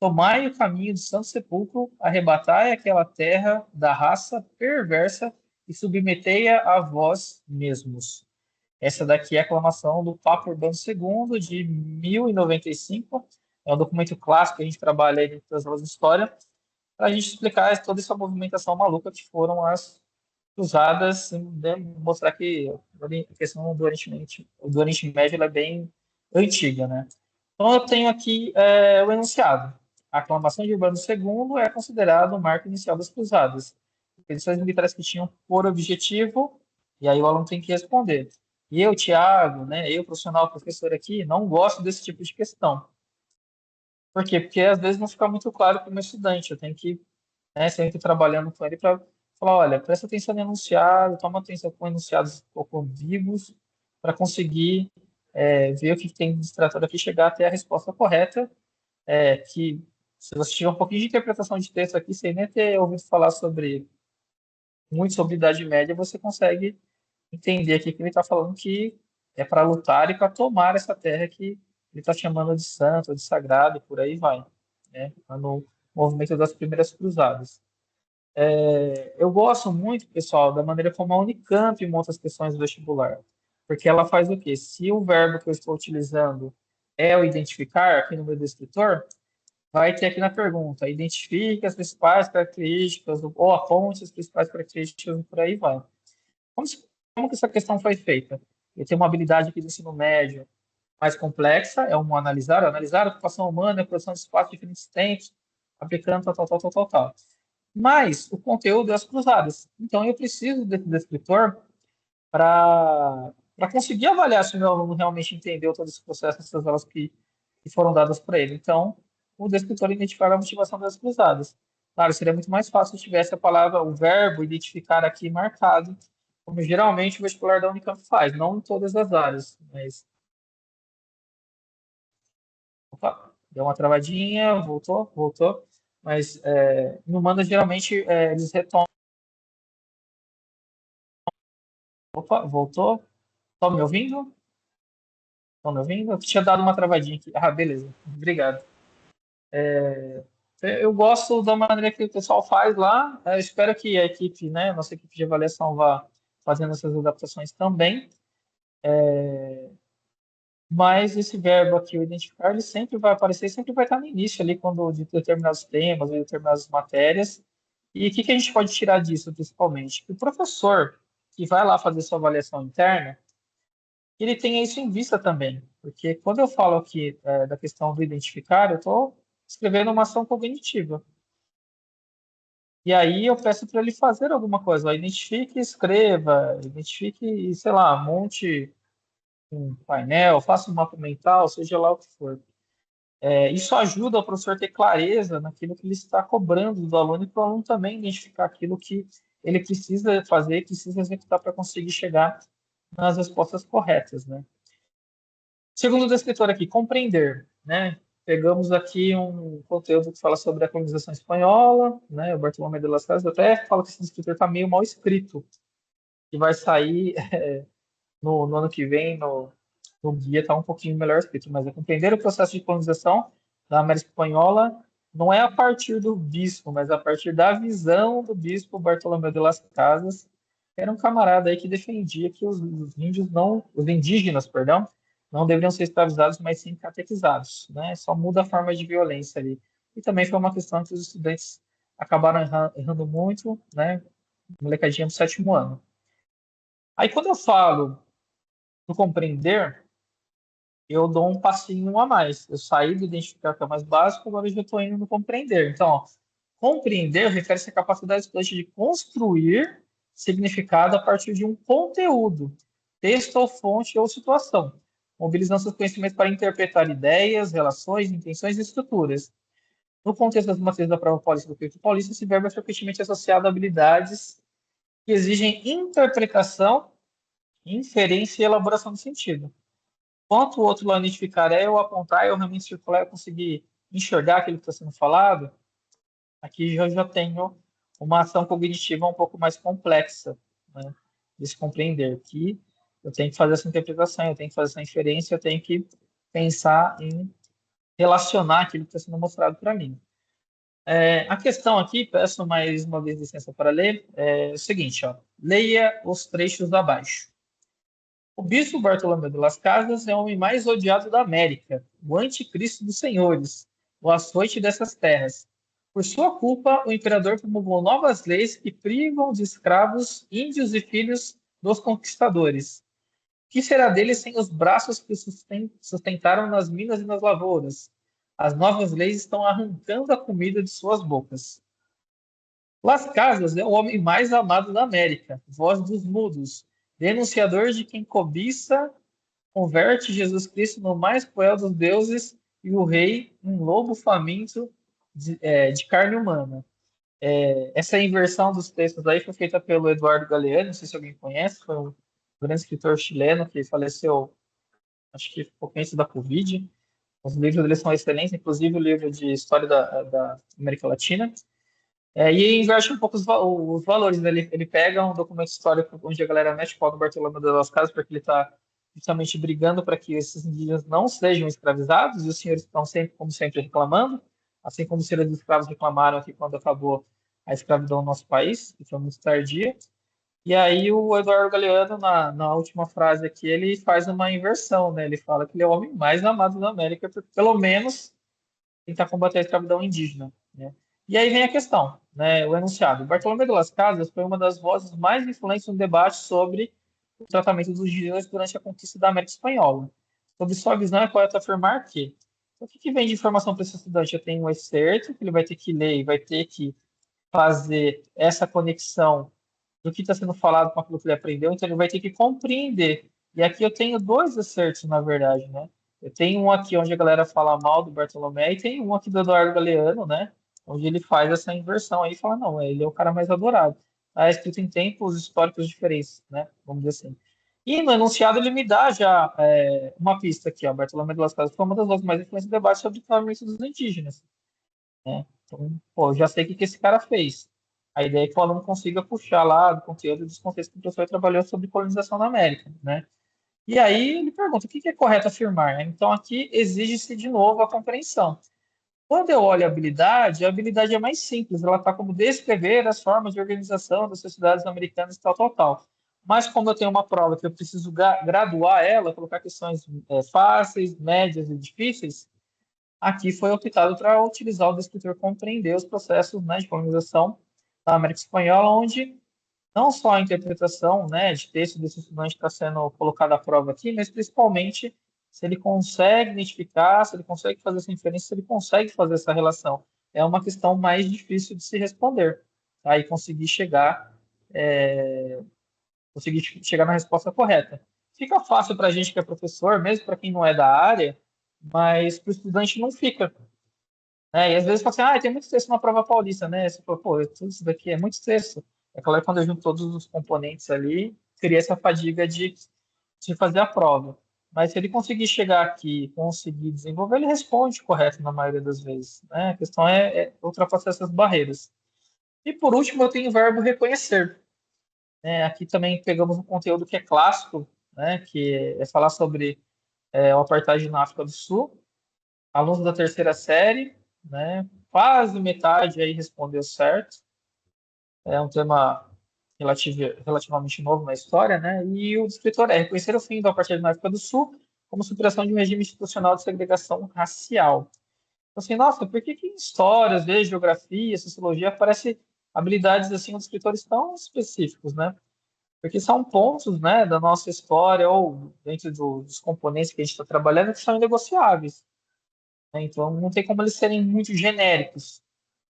Speaker 1: Tomai o caminho do Santo Sepulcro, arrebatai aquela terra da raça perversa e submetei-a a vós mesmos. Essa daqui é a aclamação do Papa Urbano II, de 1095. É um documento clássico que a gente trabalha aí dentro das aulas de história, para a gente explicar toda essa movimentação maluca que foram as cruzadas, né, mostrar que a questão do Oriente Médio ela é bem antiga, né? Então, eu tenho aqui o enunciado. A aclamação de Urbano II é considerado o marco inicial das cruzadas. Expedições militares que tinham por objetivo, e aí o aluno tem que responder. E eu, Tiago, né, eu, profissional, professor aqui, não gosto desse tipo de questão. Por quê? Porque às vezes não fica muito claro para o meu estudante. Eu tenho que, né, sempre trabalhando com ele para falar, olha, presta atenção no enunciado, toma atenção com enunciados um pouco ambíguos, para conseguir ver o que tem de distratório aqui, chegar até a resposta correta, que se você tiver um pouquinho de interpretação de texto aqui, sem nem ter ouvido falar muito sobre Idade Média, você consegue entender aqui que ele está falando que é para lutar e para tomar essa terra que ele está chamando de santo, de sagrado, e por aí vai, né? No movimento das primeiras cruzadas. Eu gosto muito, pessoal, da maneira como a Unicamp monta as questões do vestibular, porque ela faz o quê? Se o verbo que eu estou utilizando é o identificar, aqui no meu descritor, vai ter aqui na pergunta, identifique as principais características, ou aponte as principais características, e por aí vai. Como, como que essa questão foi feita? Eu tenho uma habilidade aqui do ensino médio mais complexa, é um analisar a ocupação humana, a produção de espaço de diferentes tempos, aplicando tal, tal, tal, tal, tal, tal. Mas o conteúdo é as cruzadas. Então, eu preciso desse descritor para conseguir avaliar se o meu aluno realmente entendeu todo esse processo, essas aulas que foram dadas para ele. Então, o descritor identificar a motivação das cruzadas. Claro, seria muito mais fácil se tivesse a palavra, o verbo identificar aqui marcado, como geralmente o vestibular da Unicamp faz, não em todas as áreas, mas... Opa, deu uma travadinha, voltou, mas no Manda geralmente eles retomam. Opa, voltou. Estão me ouvindo? Estão me ouvindo? Eu tinha dado uma travadinha aqui. Ah, beleza. Obrigado. Eu gosto da maneira que o pessoal faz lá. Eu espero que a equipe, né, nossa equipe de avaliação vá fazendo essas adaptações também. Mas esse verbo aqui, o identificar, ele sempre vai aparecer, sempre vai estar no início ali, quando de determinados temas, de determinadas matérias. E o que que a gente pode tirar disso, principalmente? Que o professor que vai lá fazer sua avaliação interna, ele tenha isso em vista também. Porque quando eu falo aqui da questão do identificar, eu estou escrevendo uma ação cognitiva. E aí eu peço para ele fazer alguma coisa, ó, identifique e escreva, identifique, sei lá, monte um painel, faça um mapa mental, seja lá o que for. Isso ajuda o professor a ter clareza naquilo que ele está cobrando do aluno e para o aluno também identificar aquilo que ele precisa fazer, precisa executar para conseguir chegar nas respostas corretas, né? Segundo o descritor aqui, compreender, né? Pegamos aqui um conteúdo que fala sobre a colonização espanhola, né? O Bartolomé de las Casas até fala que esse descritor está meio mal escrito, que vai sair no ano que vem, no guia está um pouquinho melhor escrito, mas é compreender o processo de colonização da América Espanhola não é a partir do bispo, mas a partir da visão do bispo Bartolomé de las Casas, que era um camarada aí que defendia que os índios não, os indígenas, perdão, não deveriam ser escravizados, mas sim catequizados, né? Só muda a forma de violência ali. E também foi uma questão que os estudantes acabaram errando muito, né? Molecadinha do sétimo ano. Aí quando eu falo no compreender, eu dou um passinho a mais. Eu saí do identificar, que é o mais básico, agora eu já estou indo no compreender. Então, ó, compreender refere-se à capacidade do estudante de construir significado a partir de um conteúdo, texto ou fonte ou situação, mobilizando seus conhecimentos para interpretar ideias, relações, intenções e estruturas. No contexto das matrizes da prova paulista do Peito Paulista, esse verbo é frequentemente associado a habilidades que exigem interpretação, inferência e elaboração do sentido. Quanto o outro lá identificar é eu apontar, eu realmente circular, eu conseguir enxergar aquilo que está sendo falado, aqui eu já tenho uma ação cognitiva um pouco mais complexa, né, de se compreender, que eu tenho que fazer essa interpretação, eu tenho que fazer essa inferência, eu tenho que pensar em relacionar aquilo que está sendo mostrado para mim. A questão aqui, peço mais uma vez licença para ler, é o seguinte, ó, leia os trechos abaixo. O bispo Bartolomé de las Casas é o homem mais odiado da América, o anticristo dos senhores, o açoite dessas terras. Por sua culpa, o imperador promulgou novas leis que privam de escravos índios e filhos dos conquistadores. O que será deles sem os braços que sustentaram nas minas e nas lavouras? As novas leis estão arrancando a comida de suas bocas. Las Casas é o homem mais amado da América, voz dos mudos, denunciador de quem cobiça, converte Jesus Cristo no mais cruel dos deuses e o rei em lobo faminto de carne humana. Essa inversão dos textos aí foi feita pelo Eduardo Galeano, não sei se alguém conhece, foi um grande escritor chileno que faleceu, acho que pouco antes da Covid. Os livros dele são excelentes, inclusive o livro de História da América Latina. E inverte um pouco os valores, né? Ele pega um documento histórico onde a galera mete o pau no Bartolomé de las Casas porque ele está justamente brigando para que esses indígenas não sejam escravizados, e os senhores estão sempre, como sempre, reclamando, assim como os senhores escravos reclamaram aqui quando acabou a escravidão no nosso país, que foi muito tardia. E aí o Eduardo Galeano, na última frase aqui, ele faz uma inversão, né? Ele fala que ele é o homem mais amado da América, porque pelo menos tentar combater a escravidão indígena, né? E aí vem a questão, né, o enunciado. Bartolomé de las Casas foi uma das vozes mais influentes no debate sobre o tratamento dos indígenas durante a conquista da América Espanhola. Sob sua visão, é correto afirmar que o que vem de informação para esse estudante? Eu tenho um excerto que ele vai ter que ler e vai ter que fazer essa conexão do que está sendo falado com aquilo que ele aprendeu, então ele vai ter que compreender. E aqui eu tenho dois excertos, na verdade, né? Eu tenho um aqui onde a galera fala mal do Bartolomé e tem um aqui do Eduardo Galeano, né? Onde ele faz essa inversão aí e fala, não, ele é o cara mais adorado. Tá escrito em tempos históricos diferentes, né? Vamos dizer assim. E no enunciado ele me dá já uma pista aqui, ó. Bartolomé de las Casas foi uma das vozes mais influentes no debate sobre o tratamento dos indígenas, né? Então, pô, eu já sei o que esse cara fez. A ideia é que o aluno consiga puxar lá do conteúdo dos contextos que o professor trabalhou sobre colonização na América, né? E aí ele pergunta, o que é correto afirmar, né? Então aqui exige-se de novo a compreensão. Quando eu olho a habilidade é mais simples, ela está como descrever as formas de organização das sociedades americanas e tal, tal, tal. Mas como eu tenho uma prova que eu preciso graduar ela, colocar questões fáceis, médias e difíceis, aqui foi optado para utilizar o descritor compreender os processos, né, de colonização da América Espanhola, onde não só a interpretação, né, de texto desse estudante está sendo colocada à prova aqui, mas principalmente se ele consegue identificar, se ele consegue fazer essa inferência, se ele consegue fazer essa relação. É uma questão mais difícil de se responder. tá? E conseguir chegar na resposta correta. Fica fácil para a gente que é professor, mesmo para quem não é da área, mas para o estudante não fica. Né? E às vezes fala assim, tem muito texto na prova paulista, né? Você fala, pô, tudo isso daqui é muito texto. É claro que quando eu junto todos os componentes ali, cria essa fadiga de fazer a prova. Mas se ele conseguir chegar aqui, conseguir desenvolver, ele responde correto na maioria das vezes. Né? A questão é ultrapassar essas barreiras. E por último, eu tenho o verbo reconhecer. Né? Aqui também pegamos um conteúdo que é clássico, né? Que é falar sobre o apartheid na África do Sul. Alunos da terceira série, né? Quase metade aí respondeu certo. É um tema relativamente novo na história, né? E o escritor é reconhecer o fim do apartheid na África do Sul como superação de um regime institucional de segregação racial. Então, assim, nossa, por que em histórias, desde geografia, sociologia, aparecem habilidades assim dos escritores tão específicos, né? Porque são pontos, né, da nossa história ou dentro dos componentes que a gente está trabalhando que são inegociáveis. Né? Então, não tem como eles serem muito genéricos.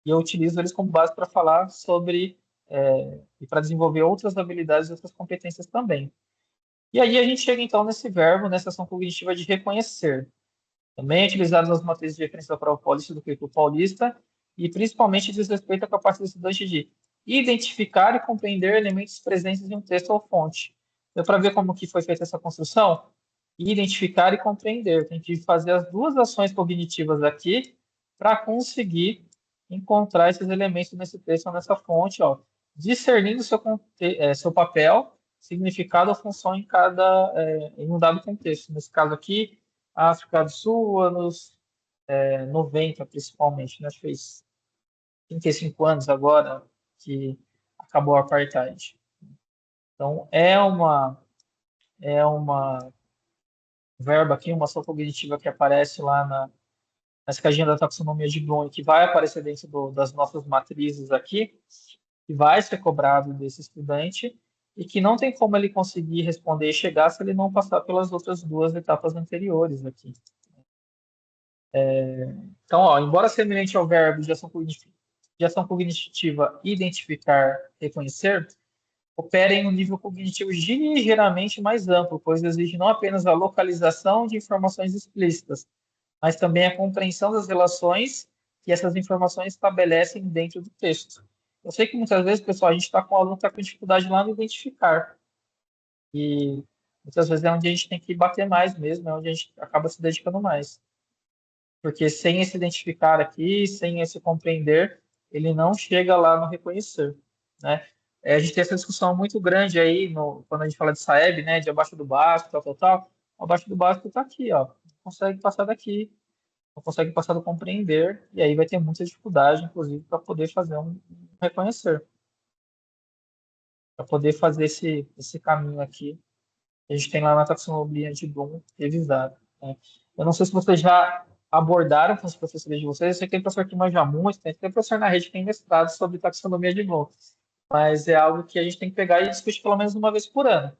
Speaker 1: E eu utilizo eles como base para falar sobre e para desenvolver outras habilidades e outras competências também. E aí a gente chega então nesse verbo, nessa ação cognitiva de reconhecer. Também é utilizado nas matrizes de referência da prova paulista do currículo paulista e principalmente diz respeito à capacidade do estudante de identificar e compreender elementos presentes em um texto ou fonte. Deu para ver como que foi feita essa construção? Identificar e compreender. Tem que fazer as duas ações cognitivas aqui para conseguir encontrar esses elementos nesse texto ou nessa fonte, ó, discernindo seu papel, significado ou função em um dado contexto. Nesse caso aqui, África do Sul, anos 90, principalmente, né? Acho que fez 35 anos agora que acabou o apartheid. Então, é uma verba aqui, uma ação cognitiva que aparece lá na escadinha da taxonomia de Bloom, que vai aparecer dentro das nossas matrizes aqui, que vai ser cobrado desse estudante e que não tem como ele conseguir responder e chegar se ele não passar pelas outras duas etapas anteriores aqui. Então, ó, embora semelhante ao verbo de ação cognitiva identificar, reconhecer, opera em um nível cognitivo ligeiramente mais amplo, pois exige não apenas a localização de informações explícitas, mas também a compreensão das relações que essas informações estabelecem dentro do texto. Eu sei que muitas vezes, pessoal, a gente está com o aluno que está com dificuldade lá no identificar, e muitas vezes é onde a gente tem que bater mais mesmo, é onde a gente acaba se dedicando mais. Porque sem esse identificar aqui, sem esse compreender, ele não chega lá no reconhecer, né? A gente tem essa discussão muito grande aí quando a gente fala de Saeb, né? De abaixo do básico, tal, tal, tal. Abaixo do básico está aqui, ó. Não consegue passar daqui, não consegue passar do compreender, e aí vai ter muita dificuldade, inclusive, para poder fazer um reconhecer, para poder fazer esse caminho aqui que a gente tem lá na taxonomia de Bloom revisado. Né? Eu não sei se vocês já abordaram com os professores de vocês, eu sei que tem professor que manja muito, tem professor na rede que tem mestrado sobre taxonomia de Bloom, mas é algo que a gente tem que pegar e discutir pelo menos uma vez por ano.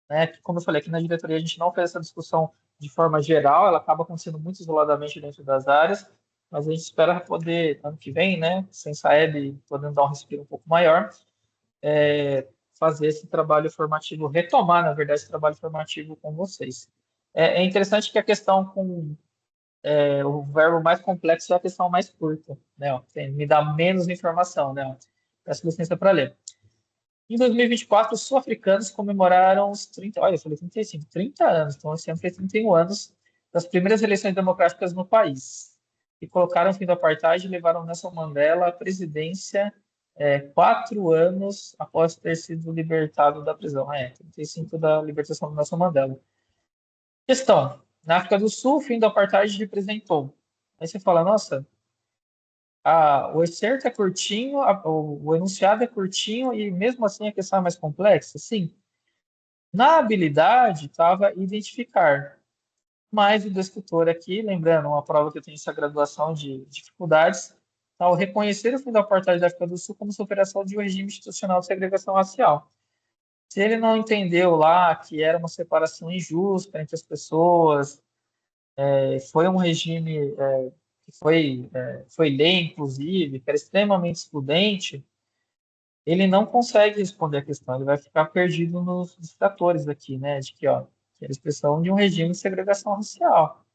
Speaker 1: Né? Como eu falei, aqui na diretoria a gente não fez essa discussão de forma geral, ela acaba acontecendo muito isoladamente dentro das áreas, mas a gente espera poder, ano que vem, né, sem Saeb, podendo dar um respiro um pouco maior, fazer esse trabalho formativo, retomar, na verdade, esse trabalho formativo com vocês. É interessante que a questão com o verbo mais complexo é a questão mais curta, né? Ó, me dá menos informação, né? Ó, peço licença para ler. Em 2024, os sul-africanos comemoraram os 30, olha, eu falei 35, 30 anos, então esse ano fez 31 anos das primeiras eleições democráticas no país. E colocaram o fim do apartheid e levaram Nelson Mandela à presidência 4 anos após ter sido libertado da prisão. 35 da libertação do Nelson Mandela. Questão. Na África do Sul, o fim do apartheid representou. Aí você fala, nossa, o excerto é curtinho, o enunciado é curtinho e mesmo assim a questão é mais complexa? Sim. Na habilidade estava identificar, mas o descritor aqui, lembrando, uma prova que eu tenho essa graduação de dificuldades, tá, o reconhecer o fim do apartheid da África do Sul como superação de um regime institucional de segregação racial. Se ele não entendeu lá que era uma separação injusta entre as pessoas, foi um regime que foi lei, inclusive, que era extremamente excludente, ele não consegue responder a questão, ele vai ficar perdido nos distratores aqui, né? De que, ó, que é a expressão de um regime de segregação racial.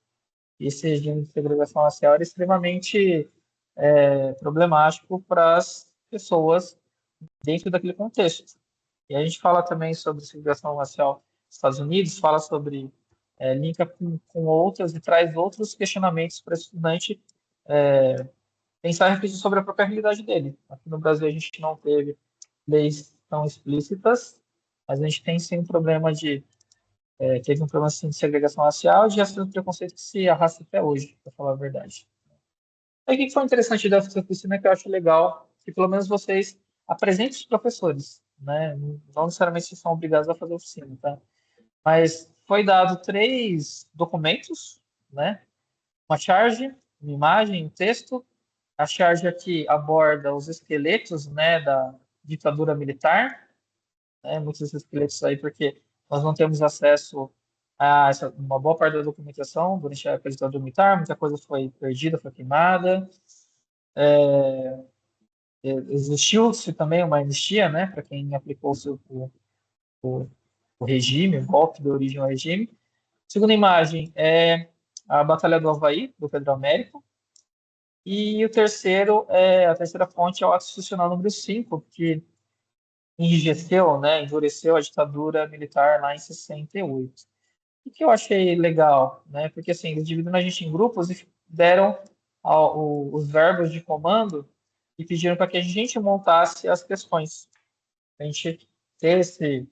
Speaker 1: E esse regime de segregação racial era extremamente problemático para as pessoas dentro daquele contexto. E a gente fala também sobre segregação racial nos Estados Unidos, fala sobre linka com outras e traz outros questionamentos para o estudante pensar e refletir sobre a própria realidade dele. Aqui no Brasil a gente não teve leis tão explícitas, mas a gente tem sim um problema teve um problema assim, de segregação racial e de racismo e preconceito que se arrasta até hoje, para falar a verdade. Aí, o que foi interessante dessa oficina que eu acho legal, que pelo menos vocês apresentem os professores, né? Não necessariamente vocês são obrigados a fazer oficina, tá? Mas foi dado 3 documentos, né? Uma charge, uma imagem, um texto. A charge aqui aborda os esqueletos, né, da ditadura militar, né? Muitos desses esqueletos aí, porque nós não temos acesso a uma boa parte da documentação durante a época da ditadura militar, muita coisa foi perdida, foi queimada. Existiu-se também uma anistia, né, para quem aplicou o, o regime, o golpe de origem ao regime. Segunda imagem é a Batalha do Havaí, do Pedro Américo. E a terceira fonte é o Ato Institucional número 5, que enrijeceu, né, endureceu a ditadura militar lá em 68. O que eu achei legal, né, porque assim, eles dividiram a gente em grupos e deram os verbos de comando e pediram para que a gente montasse as questões. A gente ter esse.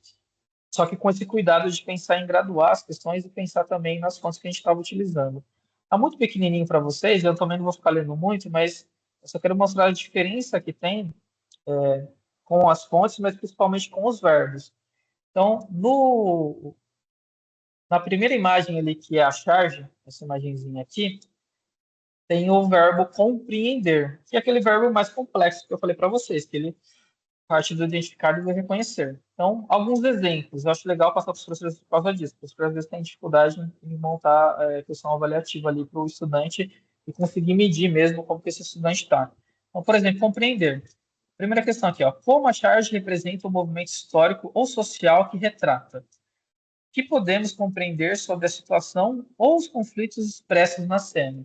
Speaker 1: Só que com esse cuidado de pensar em graduar as questões e pensar também nas fontes que a gente estava utilizando. Está muito pequenininho para vocês, eu também não vou ficar lendo muito, mas eu só quero mostrar a diferença que tem com as fontes, mas principalmente com os verbos. Então, na primeira imagem ali, que é a charge, essa imagenzinha aqui, tem o verbo compreender, que é aquele verbo mais complexo que eu falei para vocês, que ele parte do identificar e do reconhecer. Então, alguns exemplos. Eu acho legal passar para os professores por causa disso. Os professores às vezes têm dificuldade em montar questão avaliativa ali para o estudante e conseguir medir mesmo como que esse estudante está. Então, por exemplo, compreender. Primeira questão aqui, ó. Como a charge representa um movimento histórico ou social que retrata? O que podemos compreender sobre a situação ou os conflitos expressos na cena?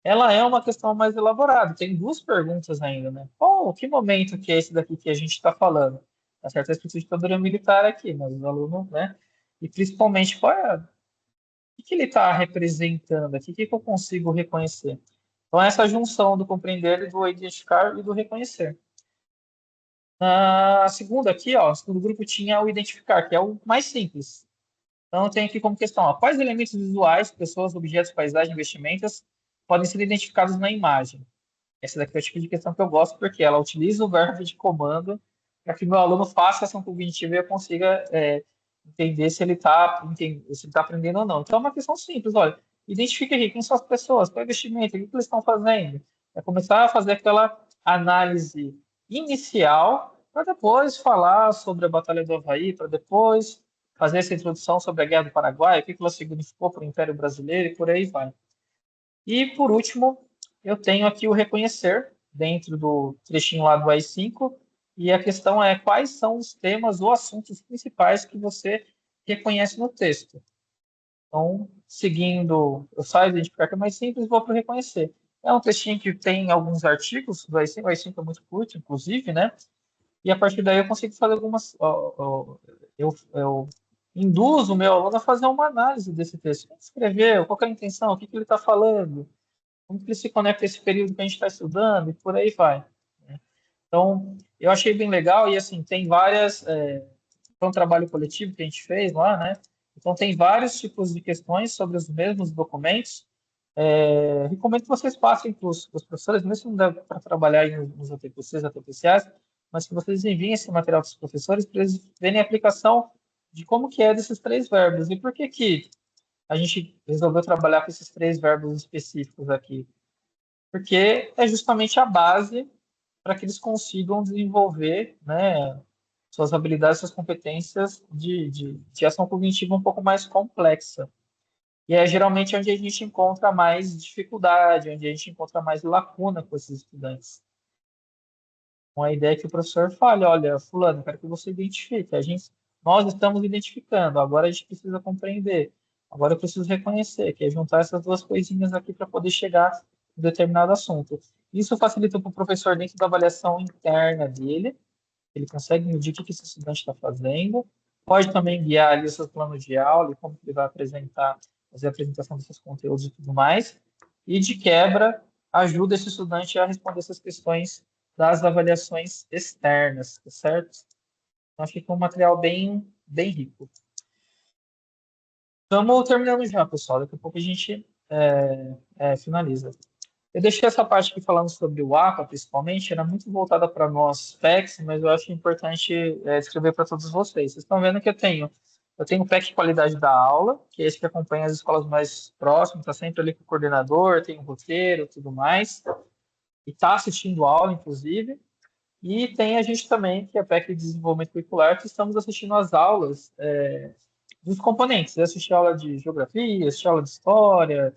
Speaker 1: Ela é uma questão mais elaborada. Tem 2 perguntas ainda, né? Qual, que momento que é esse daqui que a gente está falando? Tá certo, a ditadura militar aqui, mas os alunos, né? E principalmente, o que ele está representando aqui? O que eu consigo reconhecer? Então, essa junção do compreender, do identificar e do reconhecer. Na segunda aqui, ó, o segundo grupo tinha o identificar, que é o mais simples. Então, tem aqui como questão, ó, quais elementos visuais, pessoas, objetos, paisagem, vestimentas, podem ser identificados na imagem? Essa daqui é o tipo de questão que eu gosto, porque ela utiliza o verbo de comando para que meu aluno faça ação cognitiva e eu consiga entender se ele está aprendendo ou não. Então, é uma questão simples, olha, identifique aqui quem são as pessoas, qual é o investimento, o que eles estão fazendo. É começar a fazer aquela análise inicial para depois falar sobre a Batalha do Havaí, para depois fazer essa introdução sobre a Guerra do Paraguai, o que ela significou para o Império Brasileiro e por aí vai. E, por último, eu tenho aqui o reconhecer dentro do trechinho lá do AI-5, e a questão é quais são os temas ou assuntos principais que você reconhece no texto. Então, seguindo, eu saio do identificar que é mais simples e vou para o reconhecer. É um textinho que tem alguns artigos do AI-5, o AI-5 é muito curto, inclusive, né? E a partir daí eu consigo fazer algumas. Eu induzo o meu aluno a fazer uma análise desse texto. O que ele escreveu, qual que é a intenção, o que ele está falando, como que ele se conecta a esse período que a gente está estudando e por aí vai, né? Então, eu achei bem legal e, assim, tem várias... foi um trabalho coletivo que a gente fez lá, né? Então, tem vários tipos de questões sobre os mesmos documentos. Recomendo que vocês passem para os professores, mesmo se não der para trabalhar aí nos ATPCs, ATPCAs, mas que vocês enviem esse material para os professores para eles verem a aplicação de como que é desses 3 verbos e por que que a gente resolveu trabalhar com esses 3 verbos específicos aqui, porque é justamente a base para que eles consigam desenvolver, né, suas habilidades, suas competências de ação cognitiva um pouco mais complexa. E é geralmente onde a gente encontra mais dificuldade, onde a gente encontra mais lacuna com esses estudantes. Uma ideia que o professor fale, olha, fulano, eu quero que você identifique. Nós estamos identificando, agora a gente precisa compreender. Agora eu preciso reconhecer, que é juntar essas duas coisinhas aqui para poder chegar em determinado assunto. Isso facilita para o professor dentro da avaliação interna dele, ele consegue medir o que esse estudante está fazendo, pode também guiar ali o seu plano de aula e como que ele vai apresentar, fazer a apresentação desses conteúdos e tudo mais, e de quebra, ajuda esse estudante a responder essas questões das avaliações externas, tá certo? Então, fica um material bem rico. Estamos terminando já, pessoal. Daqui a pouco a gente finaliza. Eu deixei essa parte aqui falando sobre o APA, principalmente, era muito voltada para nós, PECs, mas eu acho importante escrever para todos vocês. Vocês estão vendo que eu tenho o PEC qualidade da aula, que é esse que acompanha as escolas mais próximas, está sempre ali com o coordenador, tem o roteiro, tudo mais, e está assistindo aula, inclusive. E tem a gente também, que é a PEC de desenvolvimento curricular, que estamos assistindo às aulas dos componentes. Eu assisti aula de geografia, assisti aula de história,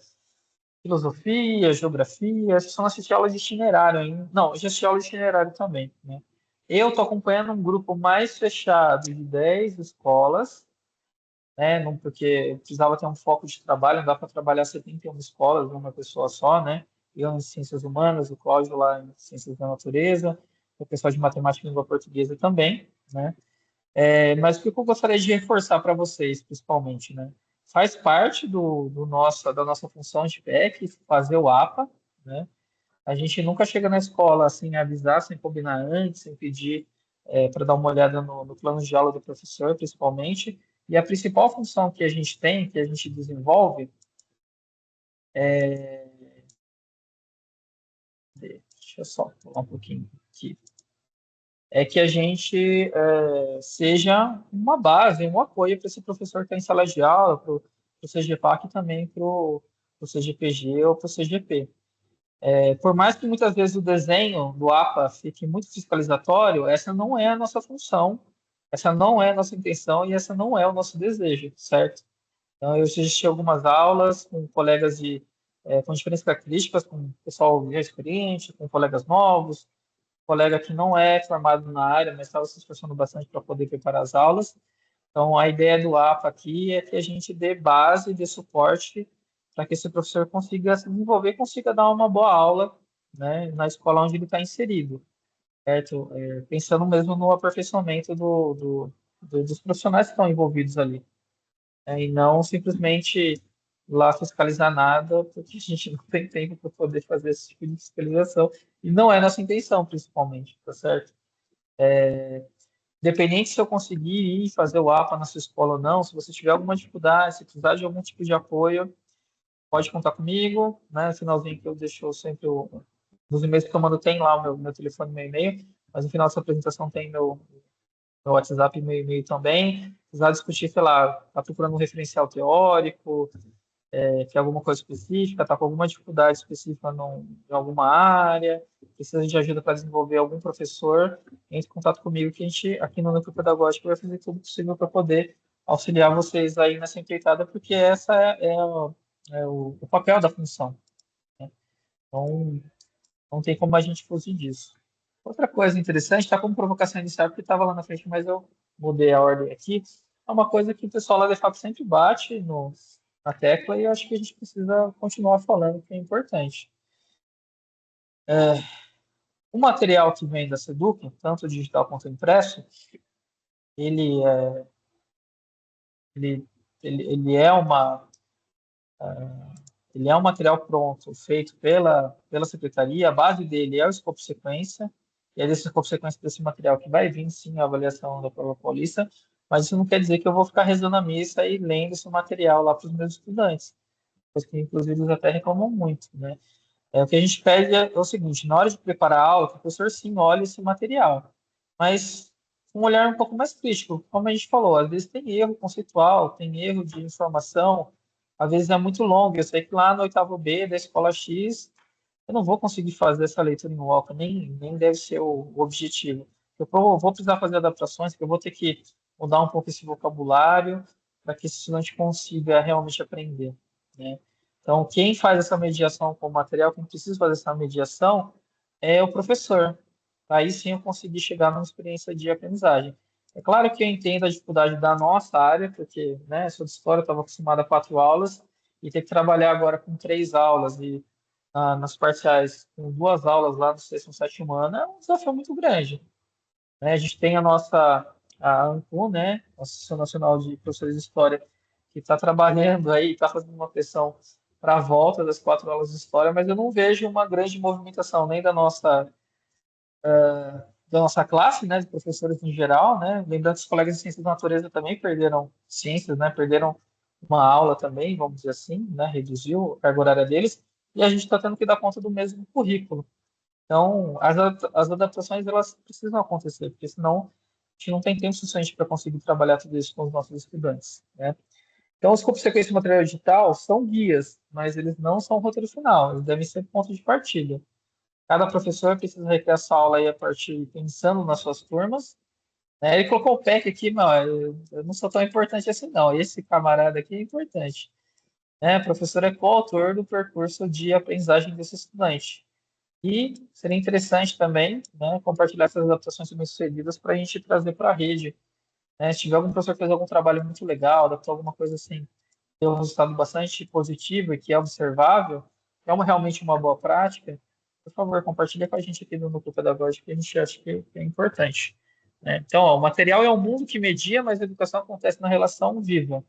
Speaker 1: filosofia, geografia, acho que só não assisti aula de itinerário ainda. Não, eu já assisti aula de itinerário também, né? Eu estou acompanhando um grupo mais fechado de 10 escolas, né? Porque eu precisava ter um foco de trabalho, não dá para trabalhar 71 escolas numa pessoa só, né? Eu em ciências humanas, o Cláudio lá em ciências da natureza, o pessoal de matemática e língua portuguesa também, né? Mas o que eu gostaria de reforçar para vocês, principalmente, né? Faz parte da nossa função de PEC fazer o APA, né? A gente nunca chega na escola sem avisar, sem combinar antes, sem pedir para dar uma olhada no plano de aula do professor, principalmente. E a principal função que a gente tem, que a gente desenvolve, deixa eu só falar um pouquinho aqui, é que a gente seja uma base, um apoio para esse professor que está em sala de aula, para o CGPAC e também para o CGPG ou para o CGP. Por mais que muitas vezes o desenho do APA fique muito fiscalizatório, essa não é a nossa função, essa não é a nossa intenção e essa não é o nosso desejo, certo? Então, eu assisti algumas aulas com colegas com diferentes características, com pessoal já experiente, com colegas novos, colega que não é formado na área, mas estava se esforçando bastante para poder preparar as aulas. Então, a ideia do APA aqui é que a gente dê base, dê suporte para que esse professor consiga se desenvolver, consiga dar uma boa aula, né, na escola onde ele está inserido, certo? Pensando mesmo no aperfeiçoamento dos profissionais que estão envolvidos ali, né, e não simplesmente lá fiscalizar nada, porque a gente não tem tempo para poder fazer esse tipo de fiscalização, e não é nossa intenção, principalmente, tá certo? Independente se eu conseguir ir fazer o APA na sua escola ou não, se você tiver alguma dificuldade, se precisar de algum tipo de apoio, pode contar comigo, né? No finalzinho que eu deixo sempre nos e-mails que eu mando tem lá o meu telefone e meu e-mail, mas no final dessa apresentação tem meu WhatsApp e meu e-mail também. Se precisar discutir, sei lá, tá procurando um referencial teórico, que é alguma coisa específica, está com alguma dificuldade específica em alguma área, precisa de ajuda para desenvolver algum professor, entre em contato comigo que a gente, aqui no Núcleo Pedagógico, vai fazer tudo possível para poder auxiliar vocês aí nessa empreitada, porque essa é o papel da função, né? Então, não tem como a gente fugir disso. Outra coisa interessante, está como provocação inicial, porque estava lá na frente, mas eu mudei a ordem aqui. É uma coisa que o pessoal lá da FAP sempre bate na tecla e eu acho que a gente precisa continuar falando, que é importante. O material que vem da Seduc, tanto digital quanto impresso, ele é, ele, ele ele é um material pronto, feito pela secretaria, a base dele é o escopo sequência, e é desse escopo sequência desse material que vai vir, sim, a avaliação da prova paulista, mas isso não quer dizer que eu vou ficar rezando a missa e lendo esse material lá para os meus estudantes, coisa que, inclusive, eles até reclamam muito, né? O que a gente pede é o seguinte, na hora de preparar a aula, que o professor, sim, olhe esse material, mas com um olhar um pouco mais crítico, como a gente falou, às vezes tem erro conceitual, tem erro de informação, às vezes é muito longo. Eu sei que lá no oitavo B da escola X, eu não vou conseguir fazer essa leitura em loco, nem deve ser o objetivo. Eu vou precisar fazer adaptações, que eu vou ter que mudar um pouco esse vocabulário para que esse estudante consiga realmente aprender, né? Então, quem faz essa mediação com o material, quem precisa fazer essa mediação é o professor. para aí sim eu conseguir chegar numa experiência de aprendizagem. É claro que eu entendo a dificuldade da nossa área, porque, né, sou de história, estava acostumado a 4 aulas, e ter que trabalhar agora com 3 aulas, e nas parciais com 2 aulas lá no sexto e sétimo ano, é um desafio muito grande, né? A gente tem a ANCUN, né, Associação Nacional de Professores de História, que está trabalhando aí, está fazendo uma pressão para a volta das 4 aulas de História, mas eu não vejo uma grande movimentação nem da nossa classe, né, de professores em geral, né, lembrando que os colegas de Ciências da Natureza também perderam ciências, né, perderam uma aula também, vamos dizer assim, né, reduziu a carga horária deles, e a gente está tendo que dar conta do mesmo currículo. Então, as adaptações, elas precisam acontecer, porque senão a gente não tem tempo suficiente para conseguir trabalhar tudo isso com os nossos estudantes, né? Então, os cursos de sequência de material digital são guias, mas eles não são roteiro final, eles devem ser ponto de partida. Cada professor precisa recriar sua aula aí a partir, pensando nas suas turmas, né? Ele colocou o PEC aqui, mas eu não sou tão importante assim, não. Esse camarada aqui é importante, né? O professor é coautor do percurso de aprendizagem desse estudante. E seria interessante também, né, compartilhar essas adaptações bem-sucedidas para a gente trazer para a rede, né? Se tiver algum professor que fez algum trabalho muito legal, adaptou alguma coisa assim, deu um resultado bastante positivo e que é observável, é realmente uma boa prática, por favor, compartilhe com a gente aqui no núcleo pedagógico, que a gente acha que é importante, né? Então, ó, o material é o mundo que media, mas a educação acontece na relação viva.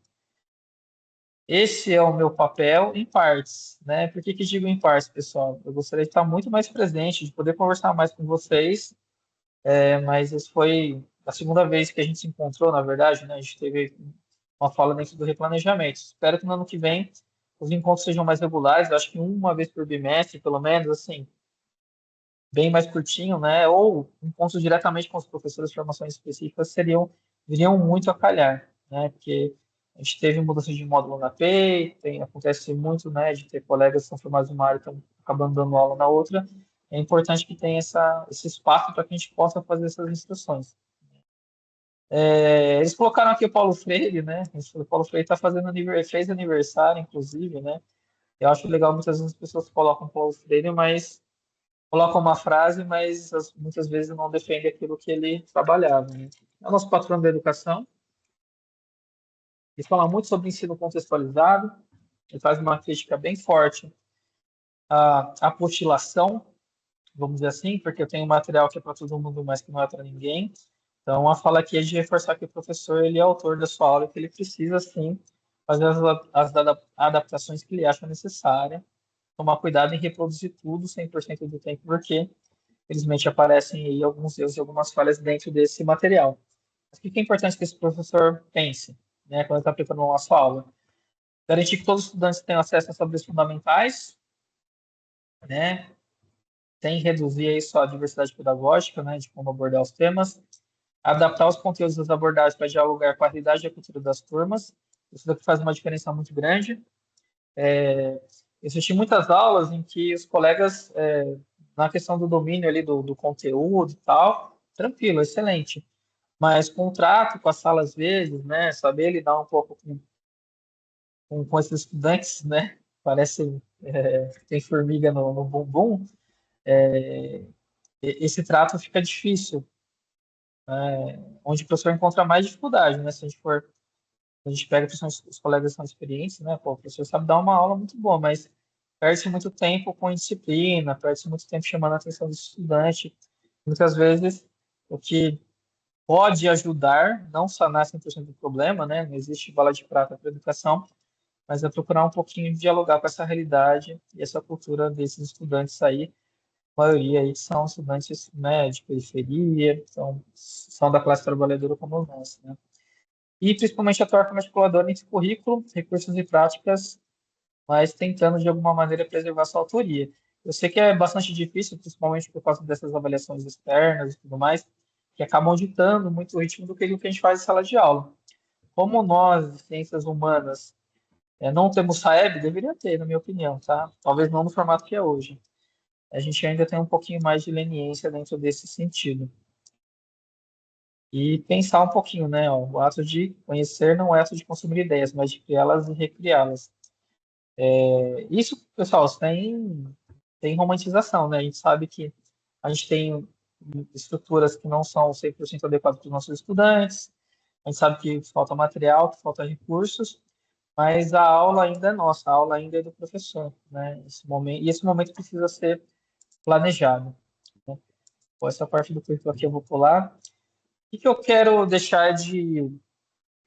Speaker 1: Esse é o meu papel em partes, né? Por que que digo em partes, pessoal? Eu gostaria de estar muito mais presente, de poder conversar mais com vocês, mas isso foi a segunda vez que a gente se encontrou, na verdade, né? A gente teve uma fala dentro do replanejamento. Espero que no ano que vem os encontros sejam mais regulares, eu acho que uma vez por bimestre, pelo menos, assim, bem mais curtinho, né? Ou encontros diretamente com os professores de formações específicas viriam muito a calhar, né? Porque a gente teve mudança de módulo na PEI, acontece muito, né, de ter colegas que são formados em uma área e estão acabando dando aula na outra. É importante que tenha esse espaço para que a gente possa fazer essas instruções. Eles colocaram aqui o Paulo Freire, né? O Paulo Freire fez aniversário, inclusive, né? Eu acho legal, muitas vezes as pessoas colocam o Paulo Freire, mas colocam uma frase, mas muitas vezes não defendem aquilo que ele trabalhava, né? É o nosso patrão da educação. Ele fala muito sobre ensino contextualizado, ele faz uma crítica bem forte à apostila,ção, vamos dizer assim, porque eu tenho material que é para todo mundo, mas que não é para ninguém. Então, a fala aqui é de reforçar que o professor ele é autor da sua aula, que ele precisa, sim, fazer as adaptações que ele acha necessária, tomar cuidado em reproduzir tudo 100% do tempo, porque, infelizmente, aparecem aí alguns erros e algumas falhas dentro desse material. Mas o que é importante que esse professor pense, né, quando ele está preparando a sua aula? Garantir que todos os estudantes tenham acesso a saberes fundamentais, né, sem reduzir aí só a diversidade pedagógica, né, de como abordar os temas, adaptar os conteúdos das abordagens para dialogar com a realidade e a cultura das turmas. Isso daqui faz uma diferença muito grande. Existem muitas aulas em que os colegas, na questão do domínio ali do conteúdo e tal, tranquilo, excelente. Mas contrato com a sala, às vezes, né, saber lidar um pouco com esses estudantes, né, parece tem formiga no bumbum, esse trato fica difícil, onde o professor encontra mais dificuldade, né, se a gente pega os colegas que são experientes, né, pô, o professor sabe dar uma aula muito boa, mas perde-se muito tempo com indisciplina, perde-se muito tempo chamando a atenção do estudante, muitas vezes o que pode ajudar, não sanar 100% do problema, né, não existe bala de prata para a educação, mas é procurar um pouquinho dialogar com essa realidade e essa cultura desses estudantes aí. A maioria aí são estudantes, né, de periferia, são da classe trabalhadora como nós, né? E principalmente atuar como articulador entre currículo, recursos e práticas, mas tentando de alguma maneira preservar sua autoria. Eu sei que é bastante difícil, principalmente por causa dessas avaliações externas e tudo mais, que acabam ditando muito o ritmo do que a gente faz em sala de aula. Como nós, de ciências humanas, não temos SAEB, deveria ter, na minha opinião, tá? Talvez não no formato que é hoje. A gente ainda tem um pouquinho mais de leniência dentro desse sentido. E pensar um pouquinho, né? Ó, o ato de conhecer não é ato de consumir ideias, mas de criá-las e recriá-las. Isso, pessoal, tem romantização, né? A gente sabe que a gente tem estruturas que não são 100% adequadas para os nossos estudantes. A gente sabe que falta material, que falta recursos, mas a aula ainda é nossa, a aula ainda é do professor, né? Esse momento precisa ser planejado, né? Então, essa parte do currículo aqui eu vou pular. O que eu quero deixar de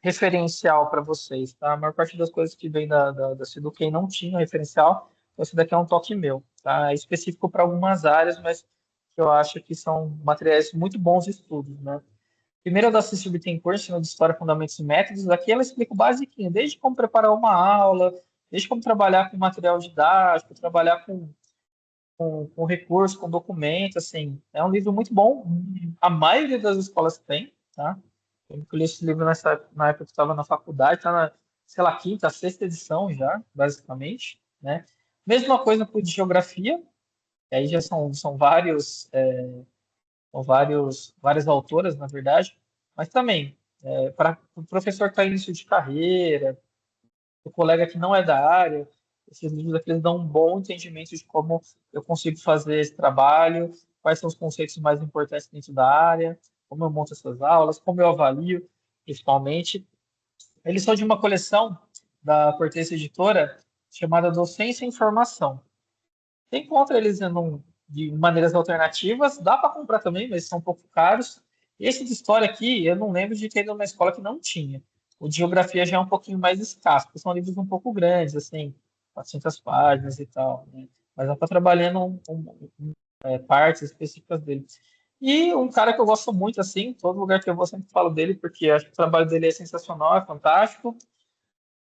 Speaker 1: referencial para vocês, tá? A maior parte das coisas que vem da Seduquem não tinha referencial, então esse daqui é um toque meu, tá? É específico para algumas áreas, mas que eu acho que são materiais muito bons de estudos, né? Primeiro, da Cecília Bittencourt, ensino de História, Fundamentos e Métodos. Aqui ela explica o basiquinho, desde como preparar uma aula, desde como trabalhar com material didático, trabalhar com recurso, com documento, assim. É um livro muito bom. A maioria das escolas tem, tá? Eu li esse livro na época que estava na faculdade, tá na, sei lá, quinta, sexta edição já, basicamente, né? Mesma coisa para de geografia, e aí já são várias autoras, na verdade, mas também, para o professor que está em início de carreira, o colega que não é da área, esses livros aqui eles dão um bom entendimento de como eu consigo fazer esse trabalho, quais são os conceitos mais importantes dentro da área, como eu monto essas aulas, como eu avalio, principalmente. Eles são de uma coleção da Cortez Editora chamada Docência e Informação. Você encontra eles de maneiras alternativas, dá para comprar também, mas são um pouco caros. Esse de história aqui, eu não lembro de ter ido numa escola que não tinha. O de geografia já é um pouquinho mais escasso, porque são livros um pouco grandes, assim, 400 páginas e tal, né? Mas dá para trabalhando partes específicas dele. E um cara que eu gosto muito, assim, todo lugar que eu vou sempre falo dele, porque eu acho que o trabalho dele é sensacional, é fantástico.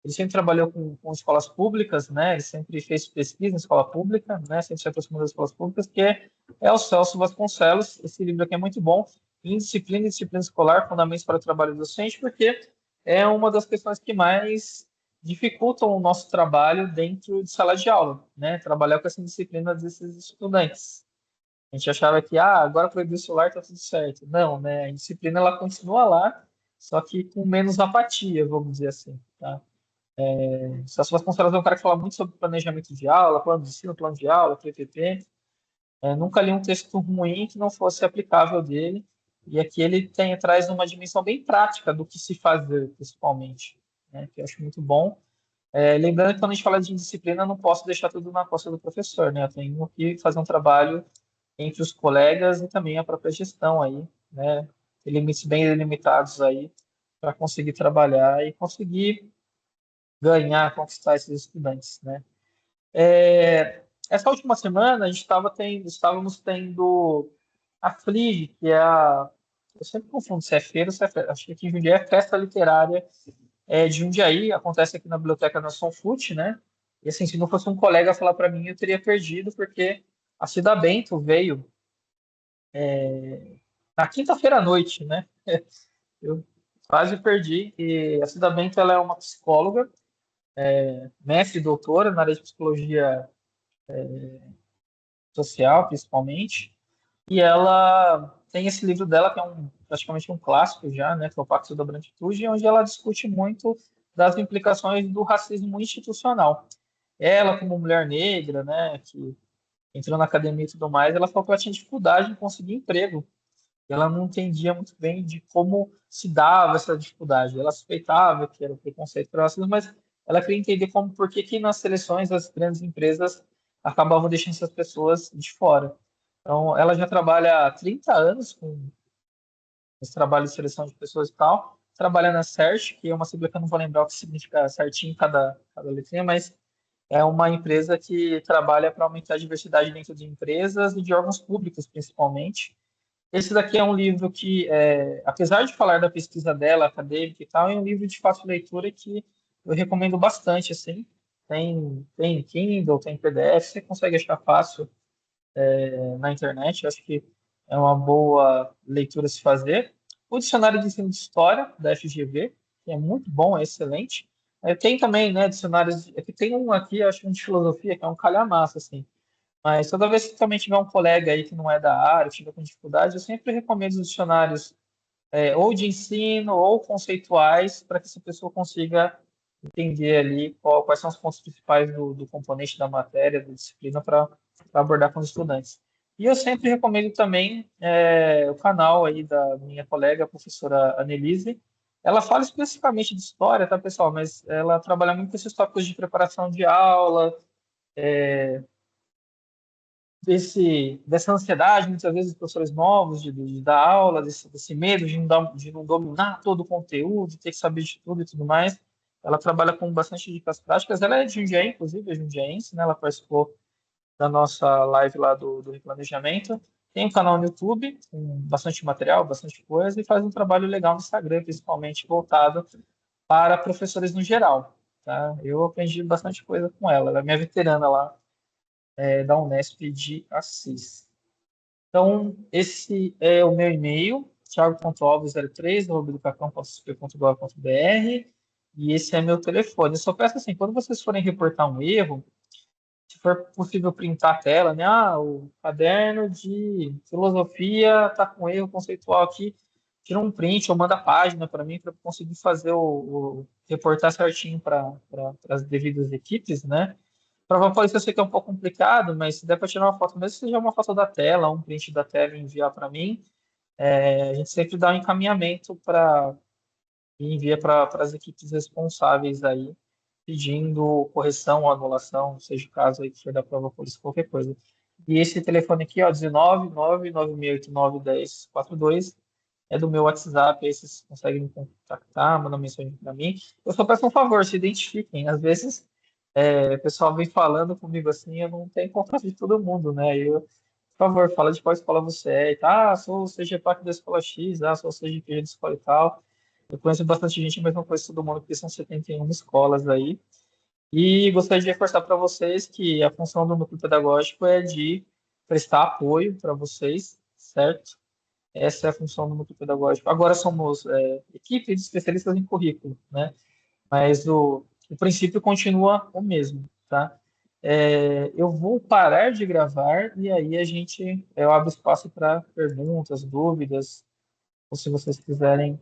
Speaker 1: Ele sempre trabalhou com escolas públicas, né? Ele sempre fez pesquisa em escola pública, né? Sempre se aproximou das escolas públicas, que é o Celso Vasconcelos. Esse livro aqui é muito bom, Indisciplina e Disciplina Escolar, Fundamentos para o Trabalho Docente, porque é uma das questões que mais dificultam o nosso trabalho dentro de sala de aula, né? Trabalhar com essa disciplina desses estudantes. A gente achava que, agora proibiu o celular, tá tudo certo. Não, né? A disciplina, ela continua lá, só que com menos apatia, vamos dizer assim, tá? Celso Vasconcelos é um cara que fala muito sobre planejamento de aula, plano de ensino, plano de aula, PPP. Nunca li um texto ruim que não fosse aplicável dele. E aqui ele traz uma dimensão bem prática do que se fazer, principalmente, né? Que eu acho muito bom. Lembrando que quando a gente fala de disciplina, eu não posso deixar tudo na costa do professor, né? Eu tenho que fazer um trabalho entre os colegas e também a própria gestão aí, né? Ter limites bem delimitados aí para conseguir trabalhar e conseguir ganhar, conquistar esses estudantes, né? Essa última semana a gente estávamos tendo a FLIG, que é eu sempre confundo se é feira ou se é festa, acho que aqui em Jundiaí é Festa Literária de Jundiaí, acontece aqui na Biblioteca Nação Fute, né? E assim, se não fosse um colega falar para mim, eu teria perdido, porque a Cida Bento veio na quinta-feira à noite, né? Eu quase perdi. E a Cida Bento, ela é uma psicóloga, mestre e doutora na área de psicologia social, principalmente. E ela tem esse livro dela, que é praticamente um clássico já, né, que é o Pacto da Branquitude, onde ela discute muito das implicações do racismo institucional. Ela, como mulher negra, né, que entrou na academia e tudo mais, ela falou que ela tinha dificuldade em conseguir emprego. Ela não entendia muito bem de como se dava essa dificuldade. Ela suspeitava que era o preconceito pelo racismo, mas ela queria entender por que que nas seleções as grandes empresas acabavam deixando essas pessoas de fora. Então, ela já trabalha há 30 anos com esse trabalho de seleção de pessoas e tal. Trabalha na CERT, que é uma sigla que eu não vou lembrar o que significa certinho cada letrinha, mas é uma empresa que trabalha para aumentar a diversidade dentro de empresas e de órgãos públicos, principalmente. Esse daqui é um livro que, apesar de falar da pesquisa dela, acadêmica e tal, é um livro de fácil leitura que eu recomendo bastante, assim. Tem Kindle, tem PDF, você consegue achar fácil na internet. Eu acho que é uma boa leitura a se fazer. O Dicionário de Ensino de História, da FGV, que é muito bom, é excelente. Tem também, né, dicionários... tem um aqui, eu acho, um de filosofia, que é um calhamaço, assim. Mas toda vez que também tiver um colega aí que não é da área, tiver com dificuldade, eu sempre recomendo os dicionários ou de ensino ou conceituais para que essa pessoa consiga entender ali quais são os pontos principais do componente da matéria, da disciplina para abordar com os estudantes. E eu sempre recomendo também o canal aí da minha colega, a professora Annelise. Ela fala especificamente de história, tá, pessoal? Mas ela trabalha muito com esses tópicos de preparação de aula, dessa ansiedade, muitas vezes, dos professores novos de dar aula, desse medo de não dominar todo o conteúdo, de ter que saber de tudo e tudo mais. Ela trabalha com bastante dicas práticas. Ela é de Jundiaí, inclusive, é jundiaense, né? Ela participou da nossa live lá do replanejamento. Tem um canal no YouTube com bastante material, bastante coisa, e faz um trabalho legal no Instagram, principalmente voltado para professores no geral. Tá? Eu aprendi bastante coisa com ela. Ela é minha veterana lá da Unesp de Assis. Então, esse é o meu e-mail, thiago.alves03@educacampo.sp.gov.br, e esse é meu telefone. Eu só peço assim, quando vocês forem reportar um erro, se for possível printar a tela, né? Ah, o caderno de filosofia está com erro conceitual aqui. Tira um print ou manda a página para mim para eu conseguir fazer reportar certinho para as devidas equipes, né? Prova polícia eu sei que é um pouco complicado, mas se der para tirar uma foto, mesmo que seja uma foto da tela, um print da tela e enviar para mim, a gente sempre dá um encaminhamento e envia para as equipes responsáveis aí, pedindo correção ou anulação, seja o caso aí que for da prova polícia, qualquer coisa. E esse telefone aqui, ó, 19996891042, é do meu WhatsApp, aí vocês conseguem me contactar, mandar mensagem para mim. Eu só peço um favor, se identifiquem. Às vezes, o pessoal vem falando comigo assim, eu não tenho contato de todo mundo, né? Eu, por favor, fala de qual escola você é e tá, sou o CGPAC da escola X, sou o CGPG da escola e tal. Eu conheço bastante gente, mas não conheço todo mundo, porque são 71 escolas aí. E gostaria de reforçar para vocês que a função do núcleo pedagógico é de prestar apoio para vocês, certo? Essa é a função do núcleo pedagógico. Agora somos equipe de especialistas em currículo, né? Mas o princípio continua o mesmo, tá? Eu vou parar de gravar e aí eu abro espaço para perguntas, dúvidas, ou se vocês quiserem